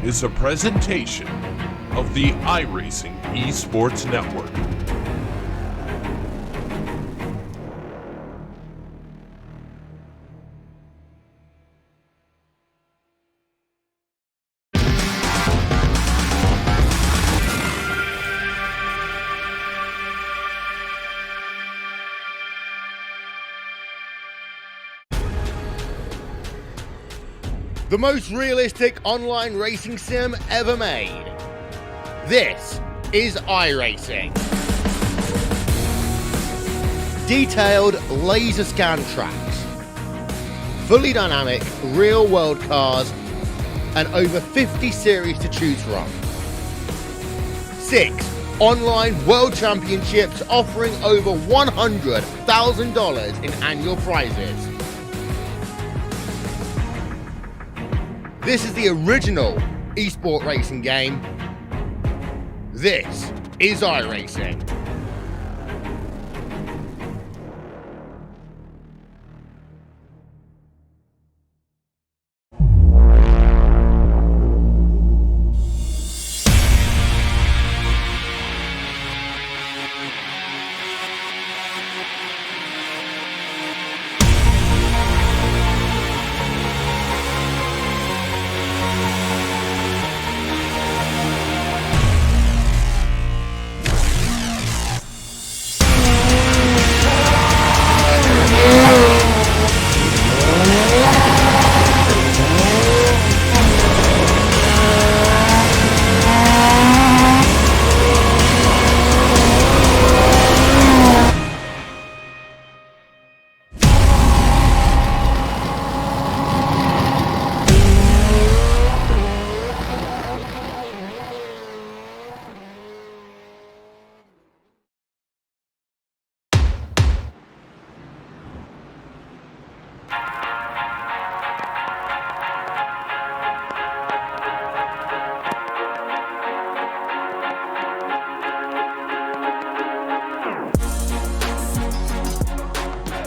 is a presentation of the iRacing Esports Network. The most realistic online racing sim ever made. This is iRacing. Detailed laser scan tracks, fully dynamic real world cars, and over 50 series to choose from. 6 online world championships offering over $100,000 in annual prizes. This is the original esport racing game. This is iRacing.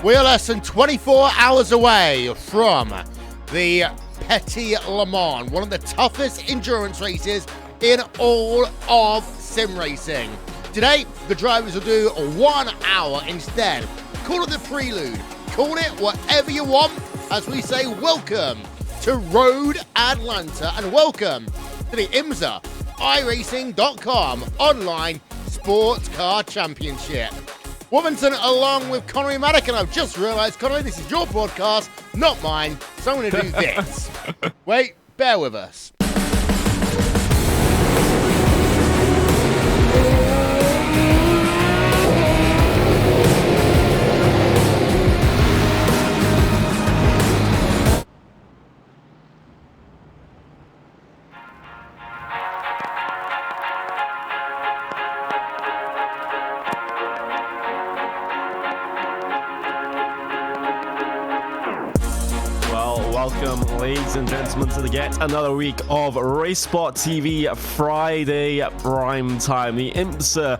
We are less than 24 hours away from the Petit Le Mans, one of the toughest endurance races in all of sim racing. Today, the drivers will do 1 hour instead. Call it the prelude, call it whatever you want, as we say welcome to Road Atlanta and welcome to the IMSA iRacing.com online sports car championship. Wovington along with Connery Maddock, and I've just realised, Connery, this is your broadcast, not mine, so I'm going to do this. Wait, bear with us. Welcome, ladies and gentlemen, to yet another week of RaceSpot TV Friday Prime Time, the IMSA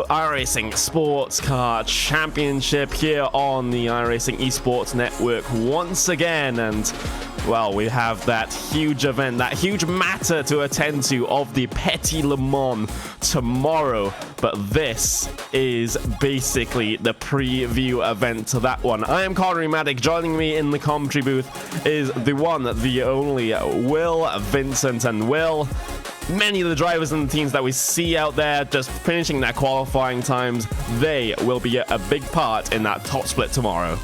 iRacing Sports Car Championship here on the iRacing Esports Network once again. And well, we have that huge event, that huge matter to attend to of the Petit Le Mans tomorrow. But this is basically the preview event to that one. I am Connery Maddock. Joining me in the commentary booth is the one, the only Will, Vincent, and Will. Many of the drivers and the teams that we see out there just finishing their qualifying times, they will be a big part in that top split tomorrow.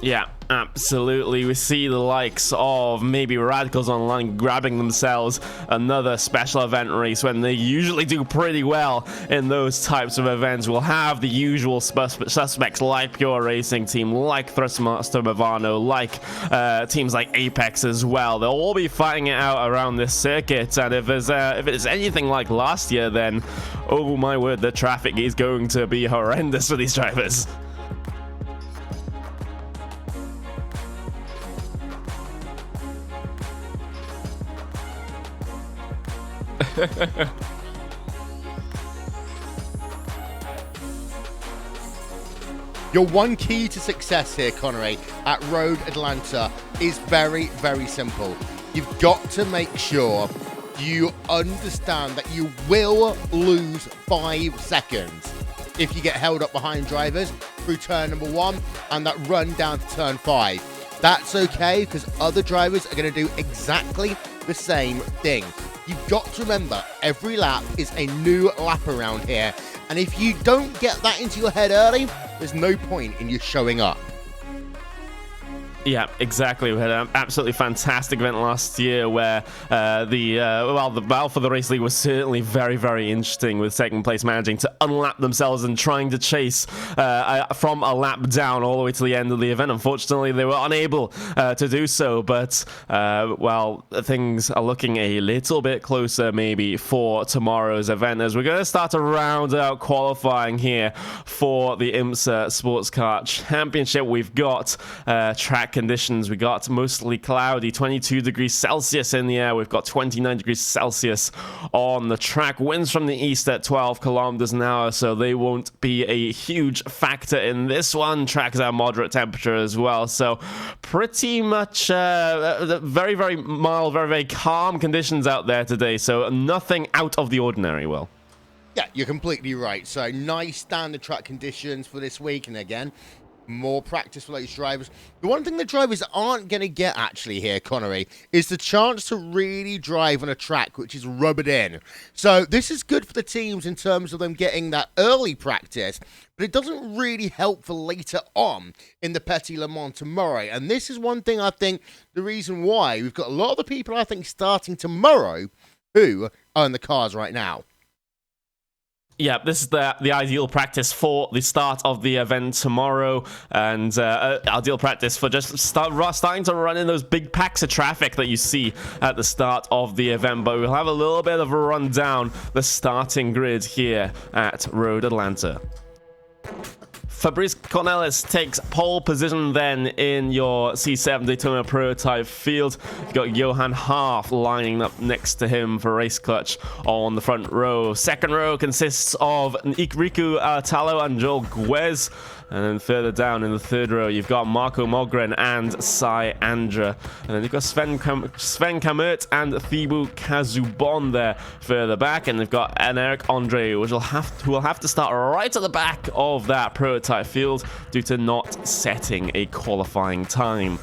Yeah, absolutely. We see the likes of maybe Radicals Online grabbing themselves another special event race when they usually do pretty well in those types of events. We'll have the usual suspects like Pure Racing Team, like Thrustmaster Movano, like teams like Apex as well. They'll all be fighting it out around this circuit, and if it's anything like last year, then oh my word, the traffic is going to be horrendous for these drivers. Your one key to success here, Connery, at Road Atlanta is very, very simple. You've got to make sure you understand that you will lose 5 seconds if you get held up behind drivers through turn number 1 and that run down to turn 5. That's okay, because other drivers are going to do exactly the same thing. You've got to remember, every lap is a new lap around here, and if you don't get that into your head early, there's no point in you showing up. Yeah, exactly. We had an absolutely fantastic event last year where the battle for the race league was certainly very, very interesting, with second place managing to unlap themselves and trying to chase from a lap down all the way to the end of the event. Unfortunately, they were unable to do so, but well, things are looking a little bit closer maybe for tomorrow's event, as we're going to start to round out qualifying here for the IMSA Sports Car Championship. We've got track conditions. We got mostly cloudy, 22 degrees Celsius in the air. We've got 29 degrees Celsius on the track. Winds from the east at 12 kilometers an hour, so they won't be a huge factor in this one. Track is at moderate temperature as well, so pretty much very, very mild, very, very calm conditions out there today, so nothing out of the ordinary, Will. Yeah, you're completely right. So nice standard track conditions for this week, and again, more practice for those drivers. The one thing the drivers aren't going to get actually here, Connery, is the chance to really drive on a track which is rubbered in. So this is good for the teams in terms of them getting that early practice, but it doesn't really help for later on in the Petit Le Mans tomorrow. And this is one thing I think the reason why we've got a lot of the people I think starting tomorrow who own the cars right now. Yeah, this is the ideal practice for the start of the event tomorrow, and ideal practice for just starting to run in those big packs of traffic that you see at the start of the event. But we'll have a little bit of a run down the starting grid here at Road Atlanta. Fabrice Cornelis takes pole position then in your C7 Daytona Prototype field. You've got Johan Harf lining up next to him for race clutch on the front row. Second row consists of Riku Talo and Joel Guez. And then further down in the third row, you've got Marco Mogren and Sai Andra. And then you've got Sven Kamert and Thibaut Kazubon there further back. And they've got Eric Andre, who will have to start right at the back of that prototype field due to not setting a qualifying time.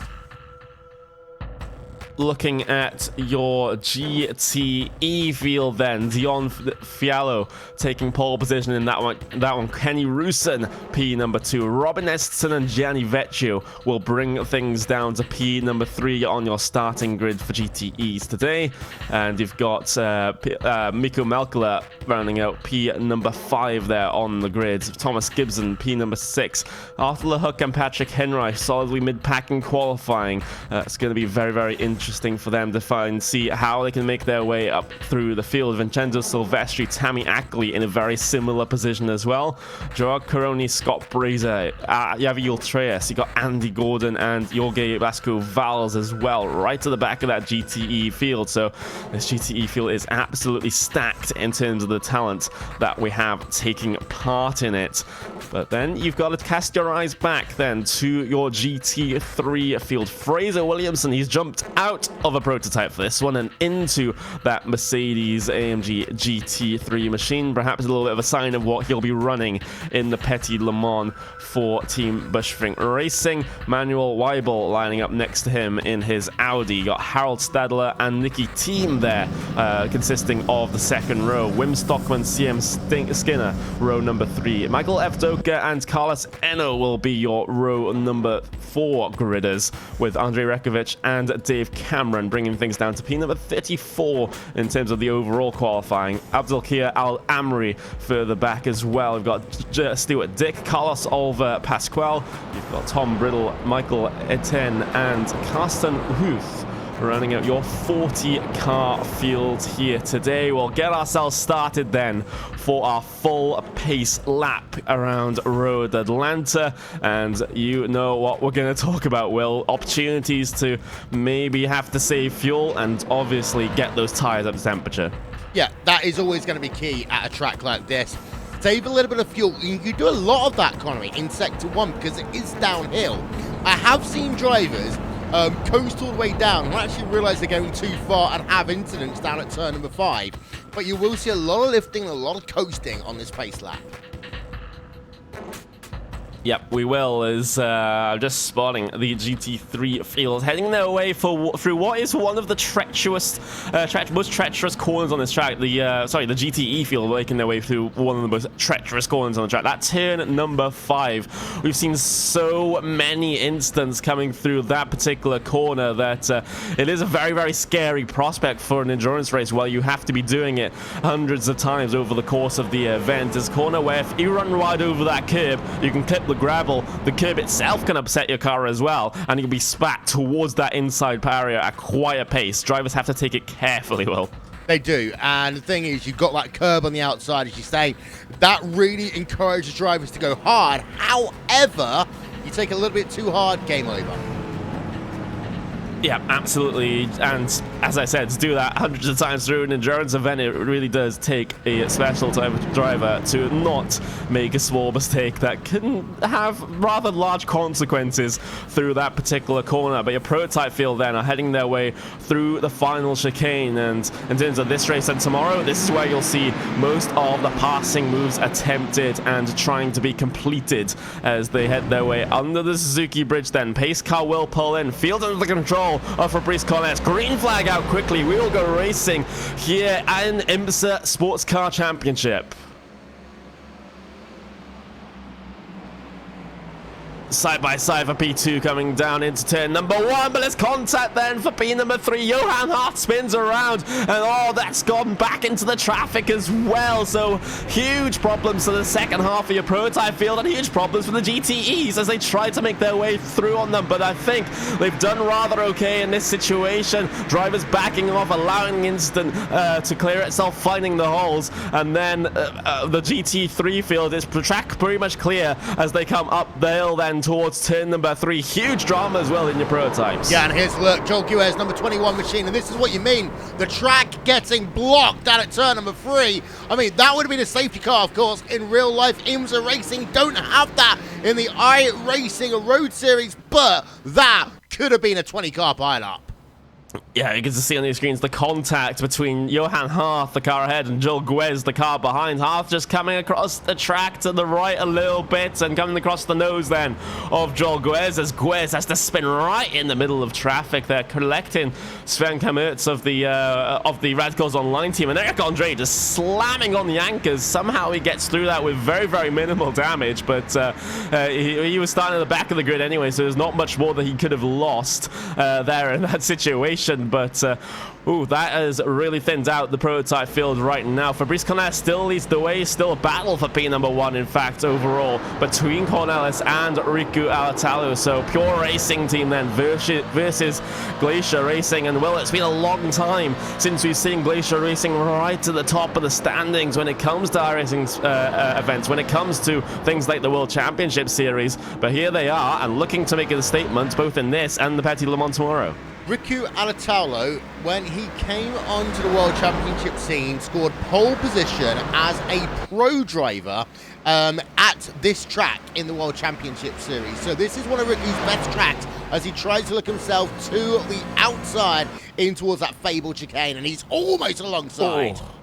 Looking at your GTE field then, Dion Fiallo taking pole position in that one. Kenny Rusin, P number 2. Robin Eston and Gianni Vecchio will bring things down to P number 3 on your starting grid for GTEs today. And you've got Mikko Melkala rounding out P number 5 there on the grid. Thomas Gibson, P number 6. Arthur LeHook and Patrick Henry solidly mid-pack in qualifying. It's going to be very, very interesting for them to see how they can make their way up through the field. Vincenzo Silvestri, Tammy Ackley in a very similar position as well. Gerard Caroni, Scott Brazier, Yavi Ultreas. You got Andy Gordon and Jorge Vasco Valls as well, right to the back of that GTE field. So this GTE field is absolutely stacked in terms of the talent that we have taking part in it. But then you've got to cast your eyes back then to your GT3 field. Fraser Williamson, he's jumped out out of a prototype for this one and into that Mercedes-AMG GT3 machine. Perhaps a little bit of a sign of what he'll be running in the Petit Le Mans for Team Bushfink Racing. Manuel Weibel lining up next to him in his Audi. You got Harold Stadler and Nicky Thiem there, consisting of the second row. Wim Stockman, CM Skinner, row number 3. Michael F. Doka and Carlos Eno will be your row number 4 gridders, with Andrei Rekovic and Dave Cameron bringing things down to P number 34 in terms of the overall qualifying. Abdelkir Al-Amri further back as well. We've got Stuart Dick, Carlos Oliver Pascual. You've got Tom Brittle, Michael Etienne, and Carsten Huth running out your 40-car field here today. We'll get ourselves started then for our full pace lap around Road Atlanta, and you know what we're going to talk about, Will. Opportunities to maybe have to save fuel and obviously get those tires up to temperature. Yeah, that is always going to be key at a track like this. Save a little bit of fuel. You do a lot of that, Connery, in Sector 1 because it is downhill. I have seen drivers coast all the way down and actually realise they're going too far and have incidents down at turn number 5. But you will see a lot of lifting and a lot of coasting on this pace lap. Yep, we will, as just spotting the GT3 field heading their way through what is one of the most treacherous corners on this track. The GTE field making their way through one of the most treacherous corners on the track. That turn number 5. We've seen so many incidents coming through that particular corner that it is a very, very scary prospect for an endurance race where you have to be doing it hundreds of times over the course of the event. This corner where if you run wide over that curb, you can clip the gravel. The curb itself can upset your car as well, and you'll be spat towards that inside area at quite a pace. Drivers have to take it carefully, Will. They do, and the thing is, you've got that curb on the outside, as you say. That really encourages drivers to go hard. However, you take a little bit too hard, game over. Yeah, absolutely. And as I said, to do that hundreds of times through an endurance event, it really does take a special type of driver to not make a small mistake that can have rather large consequences through that particular corner. But your prototype field then are heading their way through the final chicane. And in terms of this race and tomorrow, this is where you'll see most of the passing moves attempted and trying to be completed as they head their way under the Suzuki bridge then. Pace car will pull in, field under the control of Fabrice Collins. Green flag out quickly. We will go racing here in IMSA Sports Car Championship. Side by side for P2 coming down into turn number 1, but there's contact then for P number 3. Johan Hart spins around, and oh, that's gone back into the traffic as well. So huge problems for the second half of your prototype field, and huge problems for the GTEs as they try to make their way through on them. But I think they've done rather okay in this situation. Drivers backing off, allowing the incident to clear itself, finding the holes, and then the GT3 field is track pretty much clear as they come up the hill then towards turn number 3. Huge drama as well in your prototypes. Yeah, and here's look, Joel Guez, number 21 machine, and this is what you mean, the track getting blocked down at turn number 3. I mean, that would have been a safety car, of course. In real life, IMSA Racing don't have that in the iRacing Road Series, but that could have been a 20-car pileup. Yeah, you get to see on these screens the contact between Johan Harth, the car ahead, and Joel Guez, the car behind. Harth just coming across the track to the right a little bit and coming across the nose then of Joel Guez as Guez has to spin right in the middle of traffic there, collecting Sven Kamertz of the Radicals Online team. And Eric Andre just slamming on the anchors. Somehow he gets through that with very, very minimal damage, but he was starting at the back of the grid anyway, so there's not much more that he could have lost there in that situation. But ooh, that has really thinned out the prototype field right now. Fabrice Cornelis still leads the way. Still a battle for P number 1, in fact, overall, between Cornelis and Riku Alatalo. So Pure Racing team then versus Glacier Racing. And well, it's been a long time since we've seen Glacier Racing right to the top of the standings when it comes to iRacing events, when it comes to things like the World Championship Series. But here they are, and looking to make a statement both in this and the Petit Le Mans tomorrow. Riku Alatalo, when he came onto the World Championship scene, scored pole position as a pro driver at this track in the World Championship Series. So this is one of Ricky's best tracks as he tries to look himself to the outside in towards that fabled chicane, and he's almost alongside. Oh.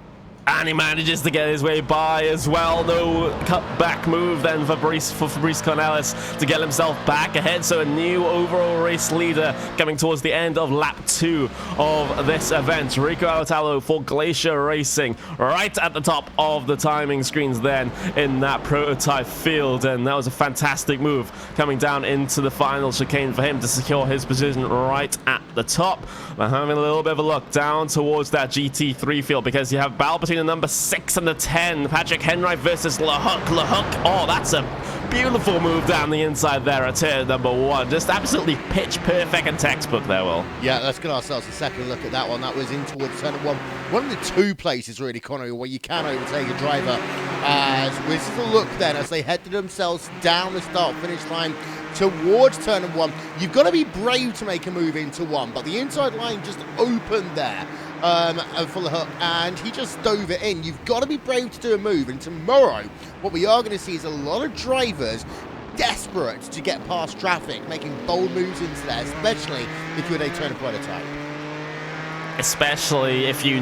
And he manages to get his way by as well. No cutback move then for Fabrice Cornelis to get himself back ahead. So a new overall race leader coming towards the end of lap 2 of this event. Rico Alatalo for Glacier Racing right at the top of the timing screens then in that prototype field. And that was a fantastic move coming down into the final chicane for him to secure his position right at the top. We're having a little bit of a look down towards that GT3 field because you have battle between the number 6 and the 10. Patrick Henry versus LeHuck. Oh, that's a beautiful move down the inside there at turn number 1. Just absolutely pitch perfect and textbook there, Will. Yeah, let's get ourselves a second look at that one. That was in towards turn 1. One of the 2 places, really, Connery, where you can overtake a driver. As this is a look then as they headed themselves down the start-finish line towards turn 1. You've got to be brave to make a move into 1, but the inside line just opened there for the hook, and he just dove it in. You've got to be brave to do a move, and tomorrow what we are going to see is a lot of drivers desperate to get past traffic, making bold moves into there, especially if you're a Daytona Prototype. Especially if you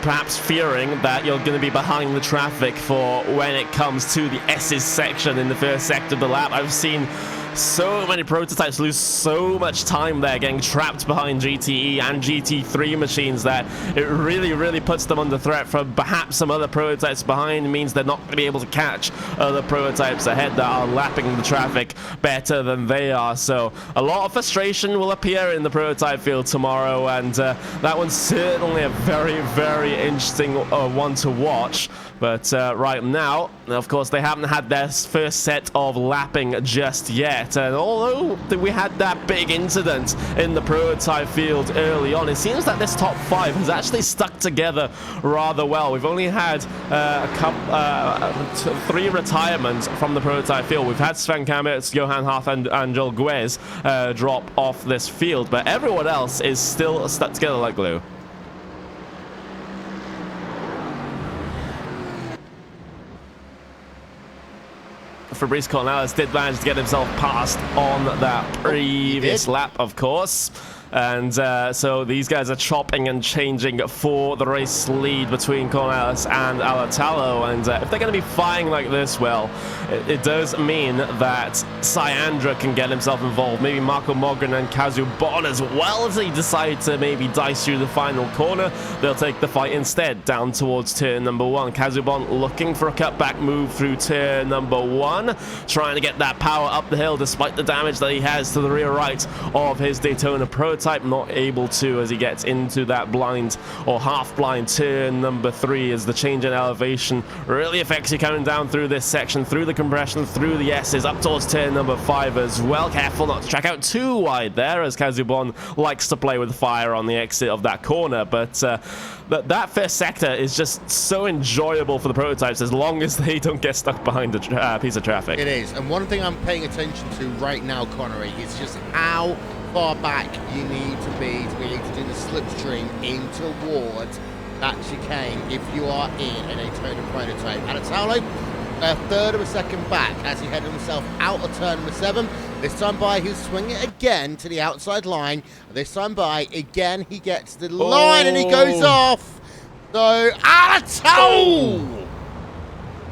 perhaps fearing that you're going to be behind the traffic for when it comes to the S's section in the first sector of the lap. I've seen so many prototypes lose so much time there getting trapped behind GTE and GT3 machines that it really puts them under threat from perhaps some other prototypes behind. It means they're not going to be able to catch other prototypes ahead that are lapping the traffic better than they are. So a lot of frustration will appear in the prototype field tomorrow, and that one's certainly a very interesting one to watch. But right now, of course, they haven't had their first set of lapping just yet. And although we had that big incident in the prototype field early on, it seems that this top 5 has actually stuck together rather well. We've only had 3 retirements from the prototype field. We've had Sven Kamitz, Johan Harth, and Angel Guez drop off this field, but everyone else is still stuck together like glue. Fabrice Cornelis did manage to get himself past on that previous lap, of course. And so these guys are chopping and changing for the race lead between Cornelis and Alatalo. And if they're going to be fighting like this, well, it does mean that Syandra can get himself involved. Maybe Marco Mogren and Kazu Bon as well, as they decide to maybe dice through the final corner. They'll take the fight instead down towards turn number 1. Kazu Bon looking for a cutback move through turn number 1, trying to get that power up the hill despite the damage that he has to the rear right of his Daytona Prototype. Not able to as he gets into that blind or half blind turn number 3 as the change in elevation really affects you coming down through this section, through the compression, through the S's, up towards turn number 5 as well. Careful not to track out too wide there as Kazubon likes to play with fire on the exit of that corner, but that first sector is just so enjoyable for the prototypes as long as they don't get stuck behind a piece of traffic. It is, and one thing I'm paying attention to right now, Connery, is just how far back you need to be able to do the slipstream in towards that chicane if you are in a Daytona Prototype. Alatalo, a third of a second back as he headed himself out of turn number 7. This time by, he'll swing it again to the outside line. This time by, again, he gets the line and he goes off. So, Alatalo!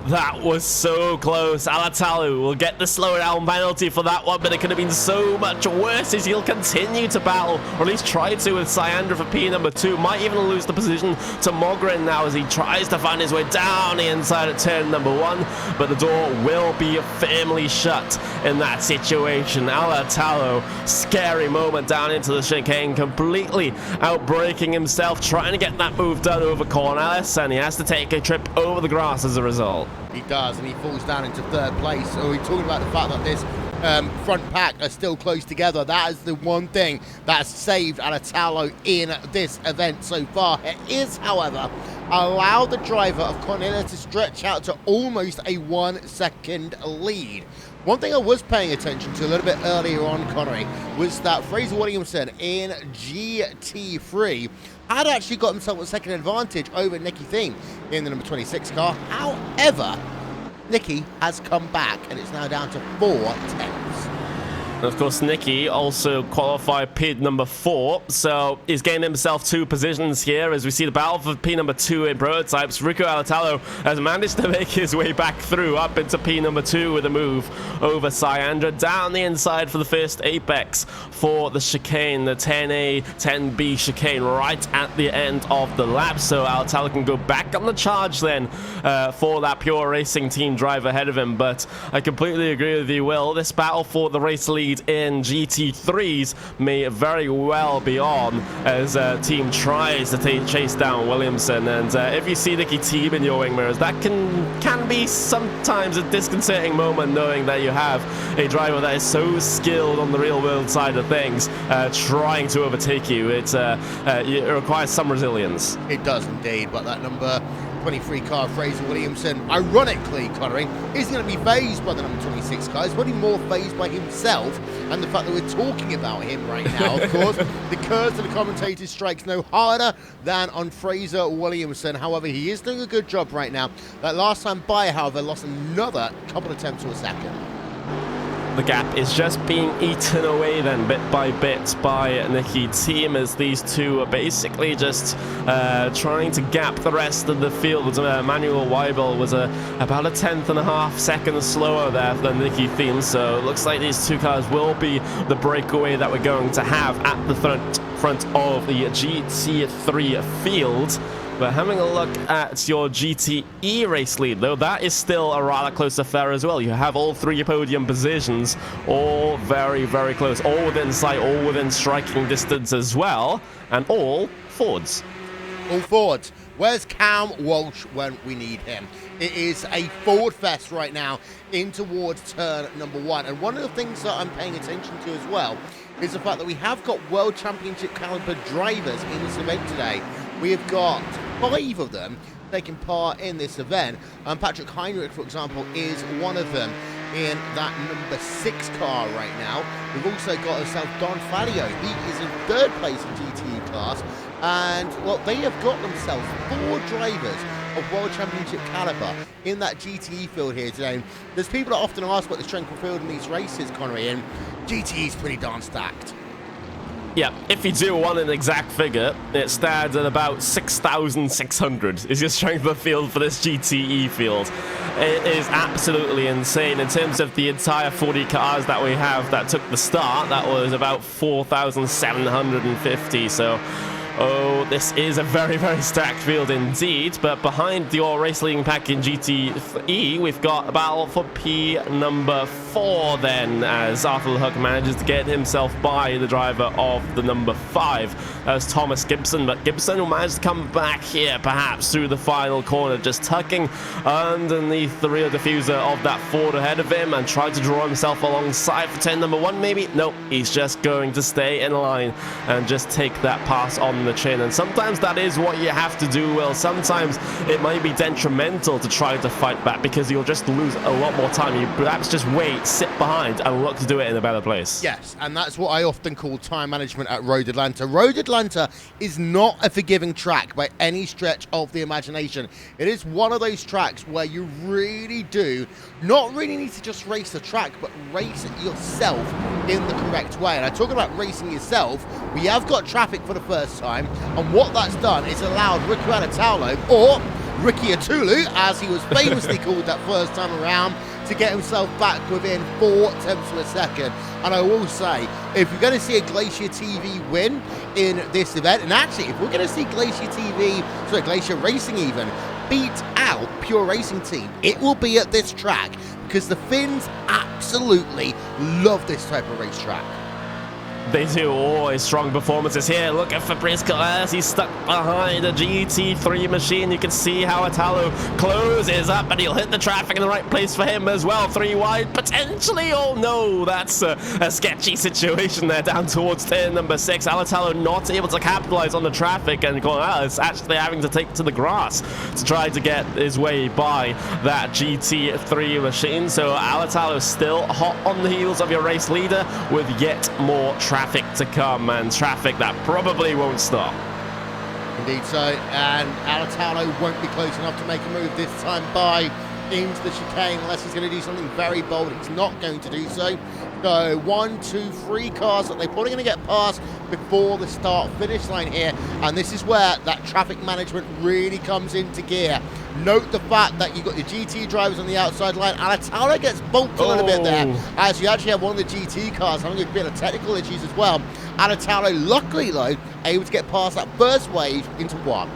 That was so close. Alatalo will get the slow down penalty for that one, but it could have been so much worse as he'll continue to battle, or at least try to, with Syandra for P number 2. Might even lose the position to Mogren now as he tries to find his way down the inside at turn number 1, but the door will be firmly shut in that situation. Alatalo, scary moment down into the chicane, completely outbraking himself, trying to get that move done over Cornelis, and he has to take a trip over the grass as a result. He does, and he falls down into 3rd place. So we're talking about the fact that this front pack are still close together. That is the one thing that has saved Alatalo in this event so far. It is, however, allowed the driver of Cornelis to stretch out to almost a 1 second lead. One thing I was paying attention to a little bit earlier on, Connery, was that Fraser Williamson in GT3 had actually got himself a second advantage over Nicky Thiem in the number 26 car. However, Nicky has come back, and it's now down to 4 tenths. And of course, Nicky also qualified P number 4, so he's gained himself 2 positions here as we see the battle for P number 2 in prototypes. Rico Alatalo has managed to make his way back through up into P number 2 with a move over Cyandra down the inside for the first apex for the chicane, the 10A, 10B chicane right at the end of the lap. So Alatalo can go back on the charge then for that Pure Racing team drive ahead of him. But I completely agree with you, Will. This battle for the race lead in GT3s may very well be on as team tries to chase down Williamson. And if you see Nicky team in your wing mirrors, that can be sometimes a disconcerting moment, knowing that you have a driver that is so skilled on the real world side of things trying to overtake you. It requires some resilience. It does indeed, but that number 23 car, Fraser Williamson, ironically, Connery, isn't going to be phased by the number 26 car. He's probably more phased by himself and the fact that we're talking about him right now. Of course, the curse of the commentators strikes no harder than on Fraser Williamson. However, he is doing a good job right now. That last time by, however, lost another couple of tenths to a second. The gap is just being eaten away then bit by bit by Nicky team as these two are basically just trying to gap the rest of the field. Manuel Weibel was about a 10.5 seconds slower there than Nicky team, so it looks like these two cars will be the breakaway that we're going to have at the front of the GT3 field. But having a look at your GTE race lead, though, that is still a rather close affair as well. You have all 3 podium positions, all very, very close, all within sight, all within striking distance as well, and all Fords. All Fords. Where's Cam Walsh when we need him? It is a Ford fest right now in towards turn number 1. And one of the things that I'm paying attention to as well is the fact that we have got World Championship caliber drivers in this event today. We have got 5 of them taking part in this event. Patrick Heinrich, for example, is one of them in that number 6 car right now. We've also got ourselves Don Fabio. He is in 3rd place in GTE class. And, well, they have got themselves 4 drivers of World Championship caliber in that GTE field here today. There's people that often ask about the strength of field in these races, Connery, and GTE's pretty darn stacked. Yeah, if you do want an exact figure, it stands at about 6,600 is your strength of field for this GTE field. It is absolutely insane. In terms of the entire 40 cars that we have that took the start, that was about 4,750, so oh, this is a very, very stacked field indeed. But behind your race leading pack in GT3, we've got a battle for P number 4 then, as Arthur Hook manages to get himself by the driver of the number 5. That was Thomas Gibson, but Gibson will manage to come back here, perhaps through the final corner, just tucking underneath the rear diffuser of that Ford ahead of him and try to draw himself alongside for turn number 1 maybe. Nope, he's just going to stay in line and just take that pass on the chin. And sometimes that is what you have to do, Will. Sometimes it might be detrimental to try to fight back because you'll just lose a lot more time. You perhaps just wait, sit behind and look to do it in a better place. Yes, and that's what I often call time management at Road Atlanta. Road Atlanta is not a forgiving track by any stretch of the imagination. It is one of those tracks where you really do not really need to just race the track, but race it yourself in the correct way. And I talk about racing yourself. We have got traffic for the first time, and what that's done is allowed Ricky Alatalo, or Ricky Atulu, as he was famously called that first time around, to get himself back within 4 tenths of a second. And I will say, if you're going to see a Glacier TV win in this event, and actually, if we're going to see Glacier Racing even, beat out Pure Racing Team, it will be at this track, because the Finns absolutely love this type of racetrack. They do. Always strong performances here. Look at Fabrice Collas. He's stuck behind a GT3 machine. You can see how Italo closes up, and he'll hit the traffic in the right place for him as well. 3 wide, potentially. Oh no, that's a sketchy situation there down towards turn number 6. Alatalo not able to capitalize on the traffic, and is actually having to take to the grass to try to get his way by that GT3 machine. So Alatalo still hot on the heels of your race leader with yet more traffic to come, and traffic that probably won't stop. Indeed so, and Alatalo won't be close enough to make a move this time by into the chicane unless he's going to do something very bold. He's not going to do so. So 1, 2, 3 cars that they're probably going to get past before the start-finish line here, and this is where that traffic management really comes into gear. Note the fact that you've got your GT drivers on the outside line. Alatalo gets bumped a little bit there, as you actually have one of the GT cars having a bit of technical issues as well. Alatalo, luckily though, able to get past that first wave into one.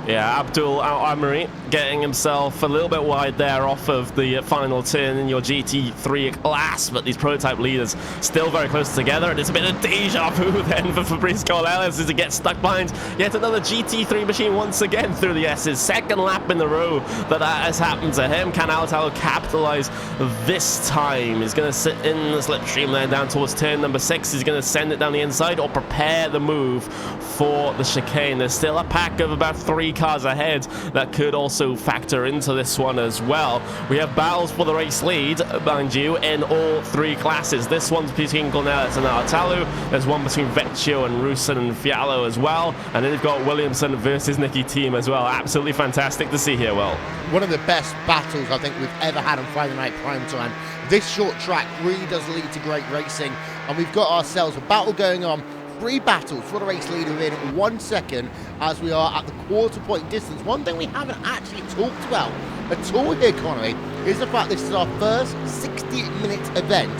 Yeah, Abdul Al-Amri getting himself a little bit wide there off of the final turn in your GT3 class, but these prototype leaders still very close together, and it's a bit of deja vu then for Fabrice Corlelis as he gets stuck behind yet another GT3 machine once again through the S's. Second lap in the row that has happened to him. Can Alatalo capitalize this time? He's going to sit in the slipstream there down towards turn number 6. He's going to send it down the inside or prepare the move for the chicane. There's still a pack of about 3 cars ahead that could also factor into this one as well. We have battles for the race lead, mind you, in all 3 classes. This one's between Cornelis and Alatalo. There's one between Vecchio and Rusin and Fiallo as well. And then you've got Williamson versus Nicky Team as well. Absolutely fantastic to see here, Will. One of the best battles I think we've ever had on Friday Night Primetime. This short track really does lead to great racing, and we've got ourselves a battle going on. 3 battles for the race leader in 1 second as we are at the quarter point distance. One thing we haven't actually talked about at all here, Connery, is the fact this is our first 60-minute event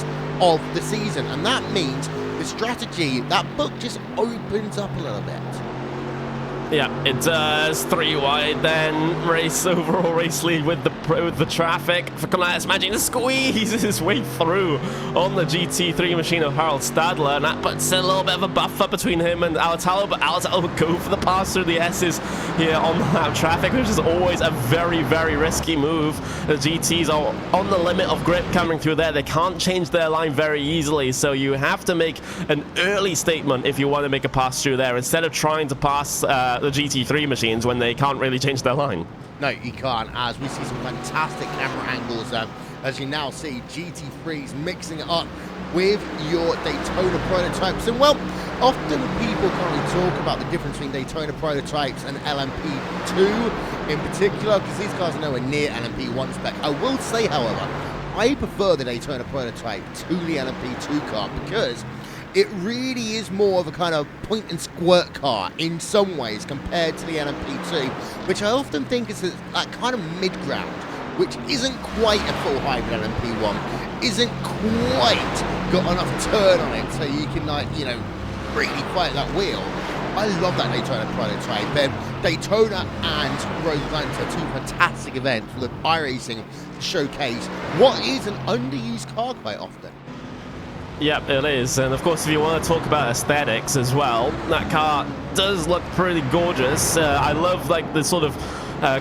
of the season, and that means the strategy, that book just opens up a little bit. Yeah, it does. 3 wide then. Overall race lead with the traffic. For Cornelis managing to squeeze his way through on the GT3 machine of Harald Stadler, and that puts a little bit of a buffer between him and Alatalo, but Alatalo will go for the pass through the S's here on the lap traffic, which is always a very, very risky move. The GTs are on the limit of grip coming through there. They can't change their line very easily, so you have to make an early statement if you want to make a pass through there, instead of trying to pass the GT3 machines when they can't really change their line. No, you can't, as we see some fantastic camera angles, as you now see GT3s mixing it up with your Daytona prototypes. And well, often people kind of talk about the difference between Daytona prototypes and LMP2 in particular, because these cars are nowhere near LMP1 spec. I will say, however, I prefer the Daytona prototype to the LMP2 car, because it really is more of a kind of point and squirt car in some ways compared to the LMP2, which I often think is that kind of mid-ground, which isn't quite a full hybrid LMP1, isn't quite got enough turn on it so you can, like, you know, really fight that wheel. I love that Daytona prototype. Daytona and Road Atlanta, 2 fantastic events for the iRacing to showcase what is an underused car quite often. Yep, it is. And of course, if you want to talk about aesthetics as well, that car does look pretty gorgeous. I love like the sort of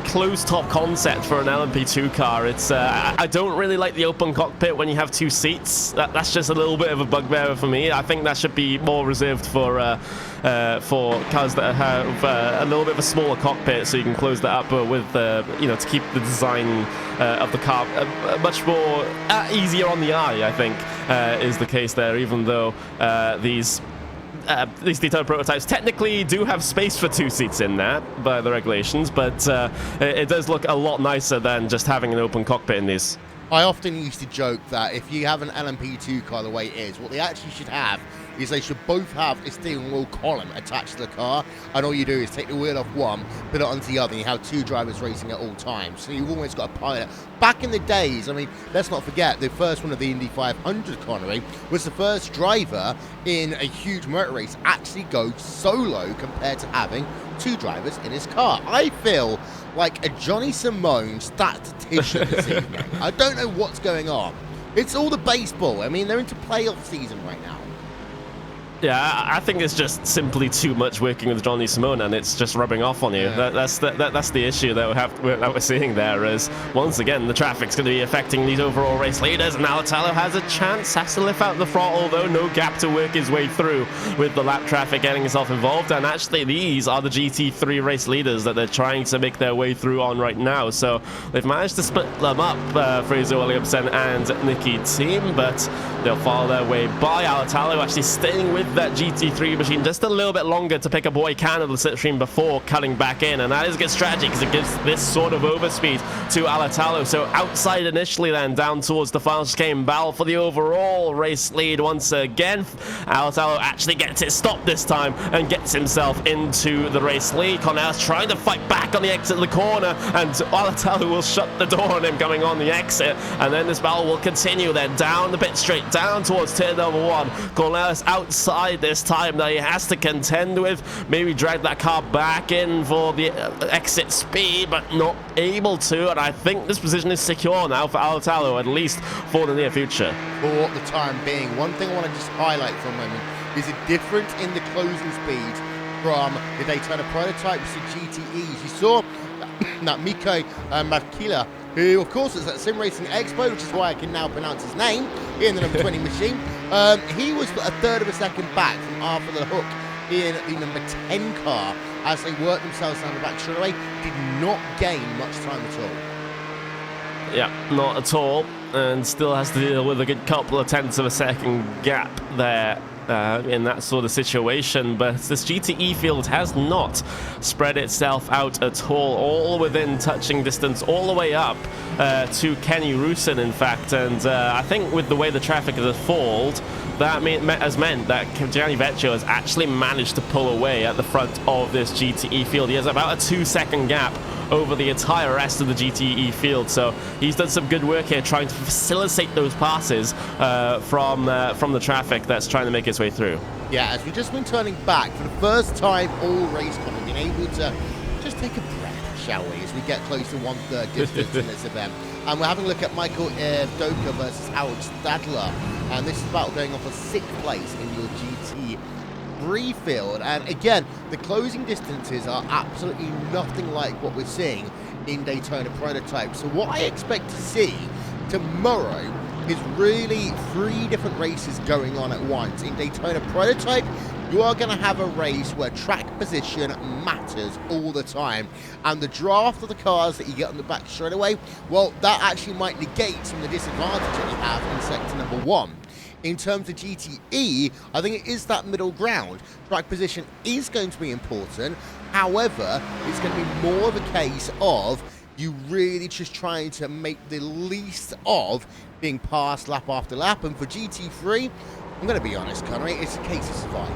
closed-top concept for an LMP2 car. It's I don't really like the open cockpit when you have 2 seats. That's just a little bit of a bugbear for me. I think that should be more reserved for cars that have a little bit of a smaller cockpit, so you can close that up with you know, to keep the design of the car much more easier on the eye, I think, is the case there, even though these Daytona prototypes technically do have space for 2 seats in there by the regulations, but it does look a lot nicer than just having an open cockpit in these. I often used to joke that if you have an LMP2 car the way it is, what they actually should have is they should both have a steering wheel column attached to the car, and all you do is take the wheel off one, put it onto the other, and you have 2 drivers racing at all times. So you've almost got a pilot. Back in the days, I mean, let's not forget, the first one of the Indy 500, Connery, was the first driver in a huge motor race actually go solo compared to having 2 drivers in his car. I feel like a Johnny Simone statistician this evening. I don't know what's going on. It's all the baseball. I mean, they're into playoff season right now. Yeah, I think it's just simply too much working with Johnny Simone, and it's just rubbing off on you. Yeah. That's the issue that we're seeing there. Is once again the traffic's going to be affecting these overall race leaders, and Alatalo has a chance, has to lift out the throttle, though no gap to work his way through with the lap traffic getting himself involved. And actually, these are the GT3 race leaders that they're trying to make their way through on right now. So they've managed to split them up, Fraser Williamson and Nicky Team, but They'll follow their way by Alatalo, actually staying with that GT3 machine just a little bit longer to pick up what he can of the slipstream before cutting back in, and that is a good strategy because it gives this sort of overspeed to Alatalo. So outside initially, then down towards the final chicane, battle for the overall race lead once again. Alatalo actually gets it stopped this time and gets himself into the race lead. Cornelis trying to fight back on the exit of the corner, and Alatalo will shut the door on him coming on the exit, and then this battle will continue then down the pit straight, down towards turn number 1. Cornelis outside this time that he has to contend with, maybe drag that car back in for the exit speed, but not able to, and I think this position is secure now for Alatalo, at least for the near future. For the time being, one thing I want to just highlight for a moment is a difference in the closing speed from the Daytona Prototypes to GTEs. You saw that Mikko Mavkila, who of course is at Sim Racing Expo, which is why I can now pronounce his name, in the number 20 machine. He was a third of a second back from Arthur the Hook in the number 10 car as they worked themselves down the back straightaway. Did not gain much time at all. Yeah, not at all, and still has to deal with a good couple of tenths of a second gap there in that sort of situation. But this GTE field has not spread itself out at all within touching distance, all the way up to Kenny Rusin, in fact. And I think with the way the traffic has fallen, that has meant that Gianni Vecchio has actually managed to pull away at the front of this GTE field. He has about a 2-second gap over the entire rest of the GTE field, so he's done some good work here trying to facilitate those passes from the traffic that's trying to make its way through. Yeah, as we've just been turning back for the first time all race, we've been able to just take a breath, shall we, as we get close to 1/3 distance in this event. And we're having a look at Michael Doka versus Howard Stadler, and this is battle going on for 6th place in your GT3 field. And again, the closing distances are absolutely nothing like what we're seeing in Daytona Prototype. So what I expect to see tomorrow is really 3 different races going on at once. In Daytona Prototype, you are going to have a race where track position matters all the time, and the draft of the cars that you get on the back straight away, well, that actually might negate some of the disadvantage that you have in sector number 1. In terms of GTE, I think it is that middle ground. Track position is going to be important. However, it's going to be more of a case of you really just trying to make the least of being passed lap after lap. And for GT3, I'm going to be honest, Connery, it's a case of survival.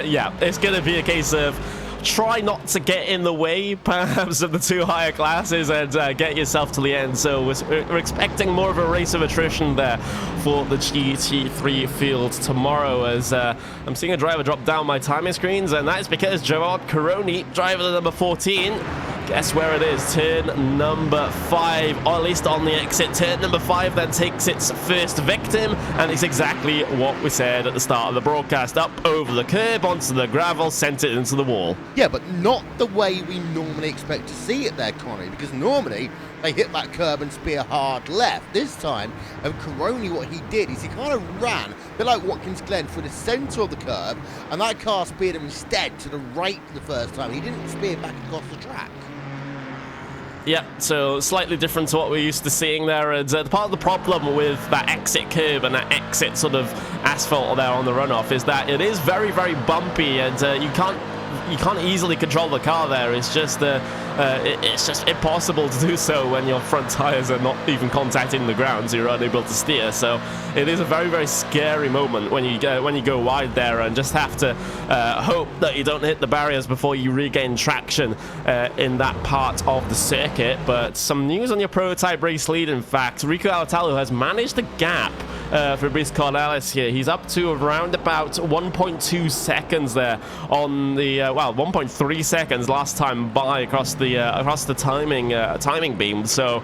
Yeah, it's going to be a case of try not to get in the way, perhaps, of the 2 higher classes and get yourself to the end. So we're expecting more of a race of attrition there for the GT3 field tomorrow, as I'm seeing a driver drop down my timing screens, and that is because Gerard Caroni, driver number 14, guess where it is? Turn number 5, or at least on the exit. Turn number 5 then takes its first victim, and it's exactly what we said at the start of the broadcast. Up over the curb, onto the gravel, sent it into the wall. Yeah, but not the way we normally expect to see it there, Connie, because normally they hit that curb and spear hard left. This time, Caroni, what he did is he kind of ran, a bit like Watkins Glen, through the centre of the curb, and that car speared him instead to the right the first time. He didn't spear back across the track. Yeah, so slightly different to what we're used to seeing there. And part of the problem with that exit curb and that exit sort of asphalt there on the runoff is that it is very, very bumpy, and you can't easily control the car there. It's just impossible to do so when your front tires are not even contacting the ground, so you're unable to steer. So it is a very, very scary moment when you go wide there, and just have to hope that you don't hit the barriers before you regain traction in that part of the circuit. But some news on your prototype race lead, in fact. Rico Alatalo has managed the gap for Brice Cornelis here. He's up to around about 1.2 seconds there on the 1.3 seconds last time by across the timing beam. So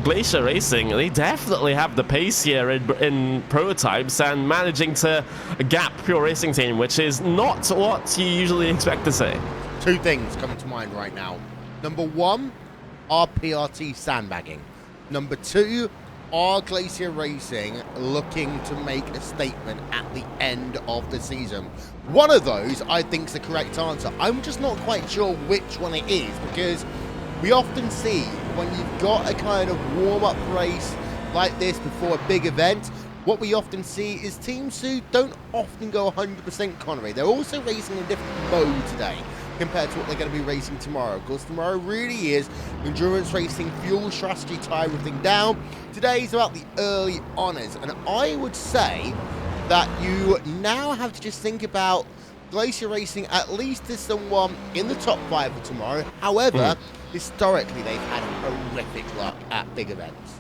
Glacier Racing, they definitely have the pace here in prototypes, and managing to gap Pure Racing Team, which is not what you usually expect to see. 2 things coming to mind right now. Number 1, are PRT sandbagging. Number 2, are Glacier Racing looking to make a statement at the end of the season? One of those, I think, is the correct answer. I'm just not quite sure which one it is, because we often see when you've got a kind of warm-up race like this before a big event, what we often see is teams who don't often go 100% Connery. They're also racing in a different mode today compared to what they're going to be racing tomorrow. Of course, tomorrow really is endurance racing, fuel strategy, tie everything down. Today is about the early honours, and I would say that you now have to just think about Glacier Racing at least as someone in the top 5 for tomorrow. However, historically, they've had horrific luck at big events.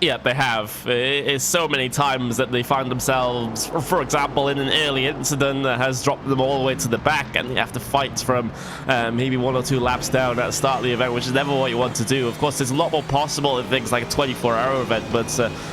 Yeah, they have. It's so many times that they find themselves, for example, in an early incident that has dropped them all the way to the back, and they have to fight from maybe 1 or 2 laps down at the start of the event, which is never what you want to do. Of course, there's a lot more possible in things like a 24-hour event, but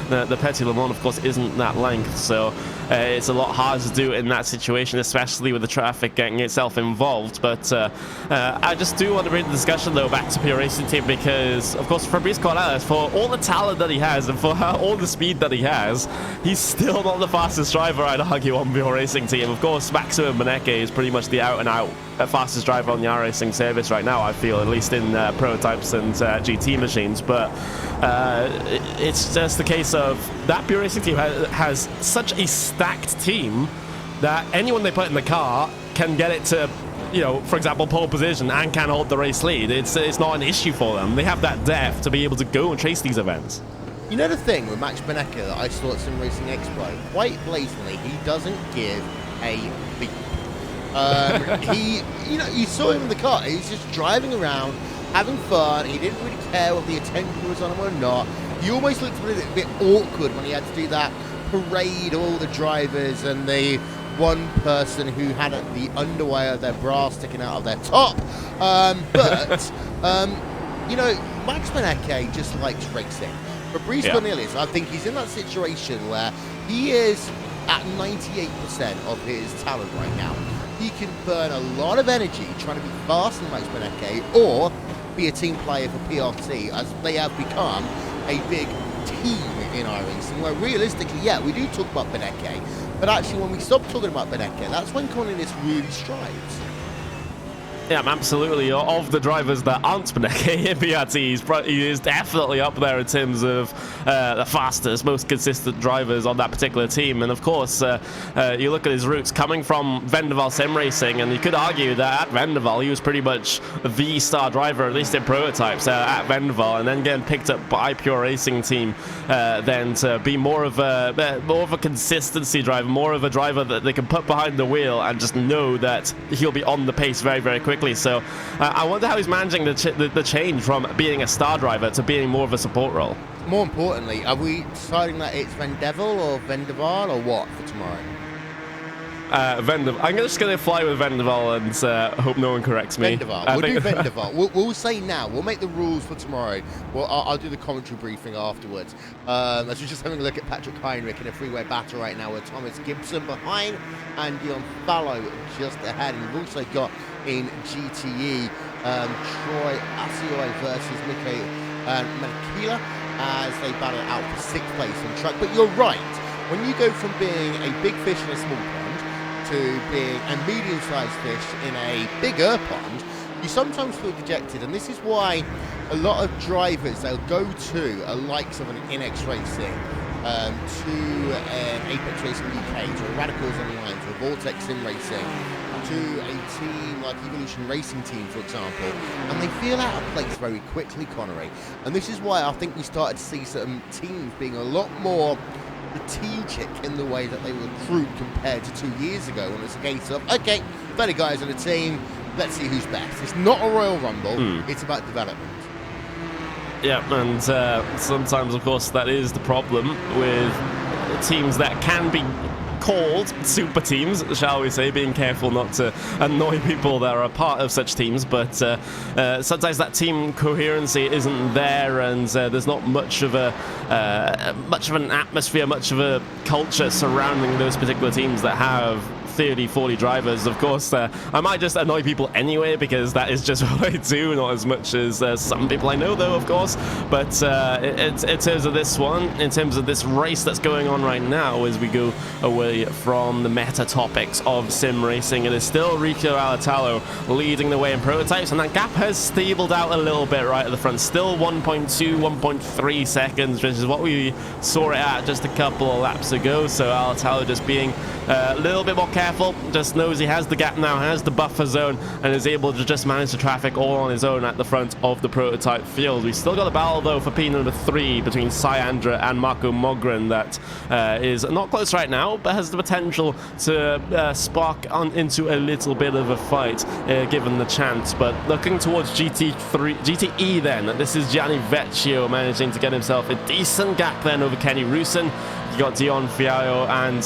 the Petit Le Mans, of course, isn't that length, so it's a lot harder to do in that situation, especially with the traffic getting itself involved. But I just do want to bring the discussion, though, back to Pure Racing Team, because, of course, Fabrice Cornelis, for all the talent that he has, and for all the speed that he has, he's still not the fastest driver, I'd argue, on Pure Racing Team. Of course, Maxime Bonnecke is pretty much the out-and-out fastest driver on the iRacing service right now, I feel, at least in prototypes and GT machines. But it's just the case of that Pure Racing Team has such a stacked team that anyone they put in the car can get it to, you know, for example, pole position and can hold the race lead. It's not an issue for them. They have that depth to be able to go and chase these events. You know the thing with Max Bonnecke that I saw at Sim Racing Expo, quite blatantly, he doesn't give a beep. You saw him in the car. He's just driving around, having fun. He didn't really care what the attention was on him or not. He almost looked a little bit awkward when he had to do that parade of all the drivers and the one person who had the underwear of their bra sticking out of their top. Max Bonnecke just likes racing. Fabrice Cornelis, I think he's in that situation where he is at 98% of his talent right now. He can burn a lot of energy trying to be faster than Max Bonnecke or be a team player for PRT, as they have become a big team in iRacing, where realistically, yeah, we do talk about Bonnecke, but actually when we stop talking about Bonnecke, that's when Cornelis really strives. Yeah, absolutely. Of the drivers that aren't Bonnecke in PRT, he is definitely up there in terms of the fastest, most consistent drivers on that particular team. And of course, you look at his roots coming from Vendaval Sim Racing, and you could argue that at Vendaval he was pretty much the star driver, at least in prototypes, at Vendaval, and then getting picked up by Pure Racing Team, then to be more of a consistency driver, more of a driver that they can put behind the wheel and just know that he'll be on the pace very, very quickly. So I wonder how he's managing the change from being a star driver to being more of a support role. More importantly, are we deciding that it's Vendaval or Vendaval or what for tomorrow? Vendaval. I'm just going to fly with Vendaval and hope no one corrects me. Vendaval. We'll do Vendaval. We'll say now. We'll make the rules for tomorrow. Well, I'll do the commentary briefing afterwards. As we're just having a look at Patrick Heinrich in a freeway battle right now with Thomas Gibson behind and Dion Fallow just ahead. And we've also got in GTE Troy Asioi versus Mike Medakila as they battle out for 6th place on track. But you're right. When you go from being a big fish in a small pond to being a medium-sized fish in a bigger pond, you sometimes feel dejected, and this is why a lot of drivers, they'll go to a likes of an Inex Racing, to an Apex Racing UK, to a Radicals Online, to a Vortex Sim Racing, to a team like Evolution Racing Team, for example, and they feel out of place very quickly, Connery. And this is why I think we started to see certain teams being a lot more strategic in the way that they recruit compared to 2 years ago, when it's a case of, okay, 30 guys on a team, let's see who's best. It's not a Royal Rumble, it's about development. Yeah, and sometimes, of course, that is the problem with teams that can be called super teams, shall we say, being careful not to annoy people that are a part of such teams, but sometimes that team coherency isn't there, and there's not much of an atmosphere, much of a culture surrounding those particular teams that have 30, 40 drivers. Of course, I might just annoy people anyway, because that is just what I do, not as much as some people I know, though, of course. But in terms of this one, in terms of this race that's going on right now, as we go away from the meta topics of sim racing, it is still Rico Alatalo leading the way in prototypes, and that gap has stabled out a little bit right at the front. Still 1.2, 1.3 seconds, which is what we saw it at just a couple of laps ago. So Alatalo just being a little bit more careful, just knows he has the gap now, has the buffer zone, and is able to just manage the traffic all on his own at the front of the prototype field. We've still got the battle, though, for P number 3 between Syandra and Marco Mogren. That is not close right now, but has the potential to spark on into a little bit of a fight, given the chance. But looking towards GTE then, this is Gianni Vecchio managing to get himself a decent gap then over Kenny Rusin. You got Dion Fiallo and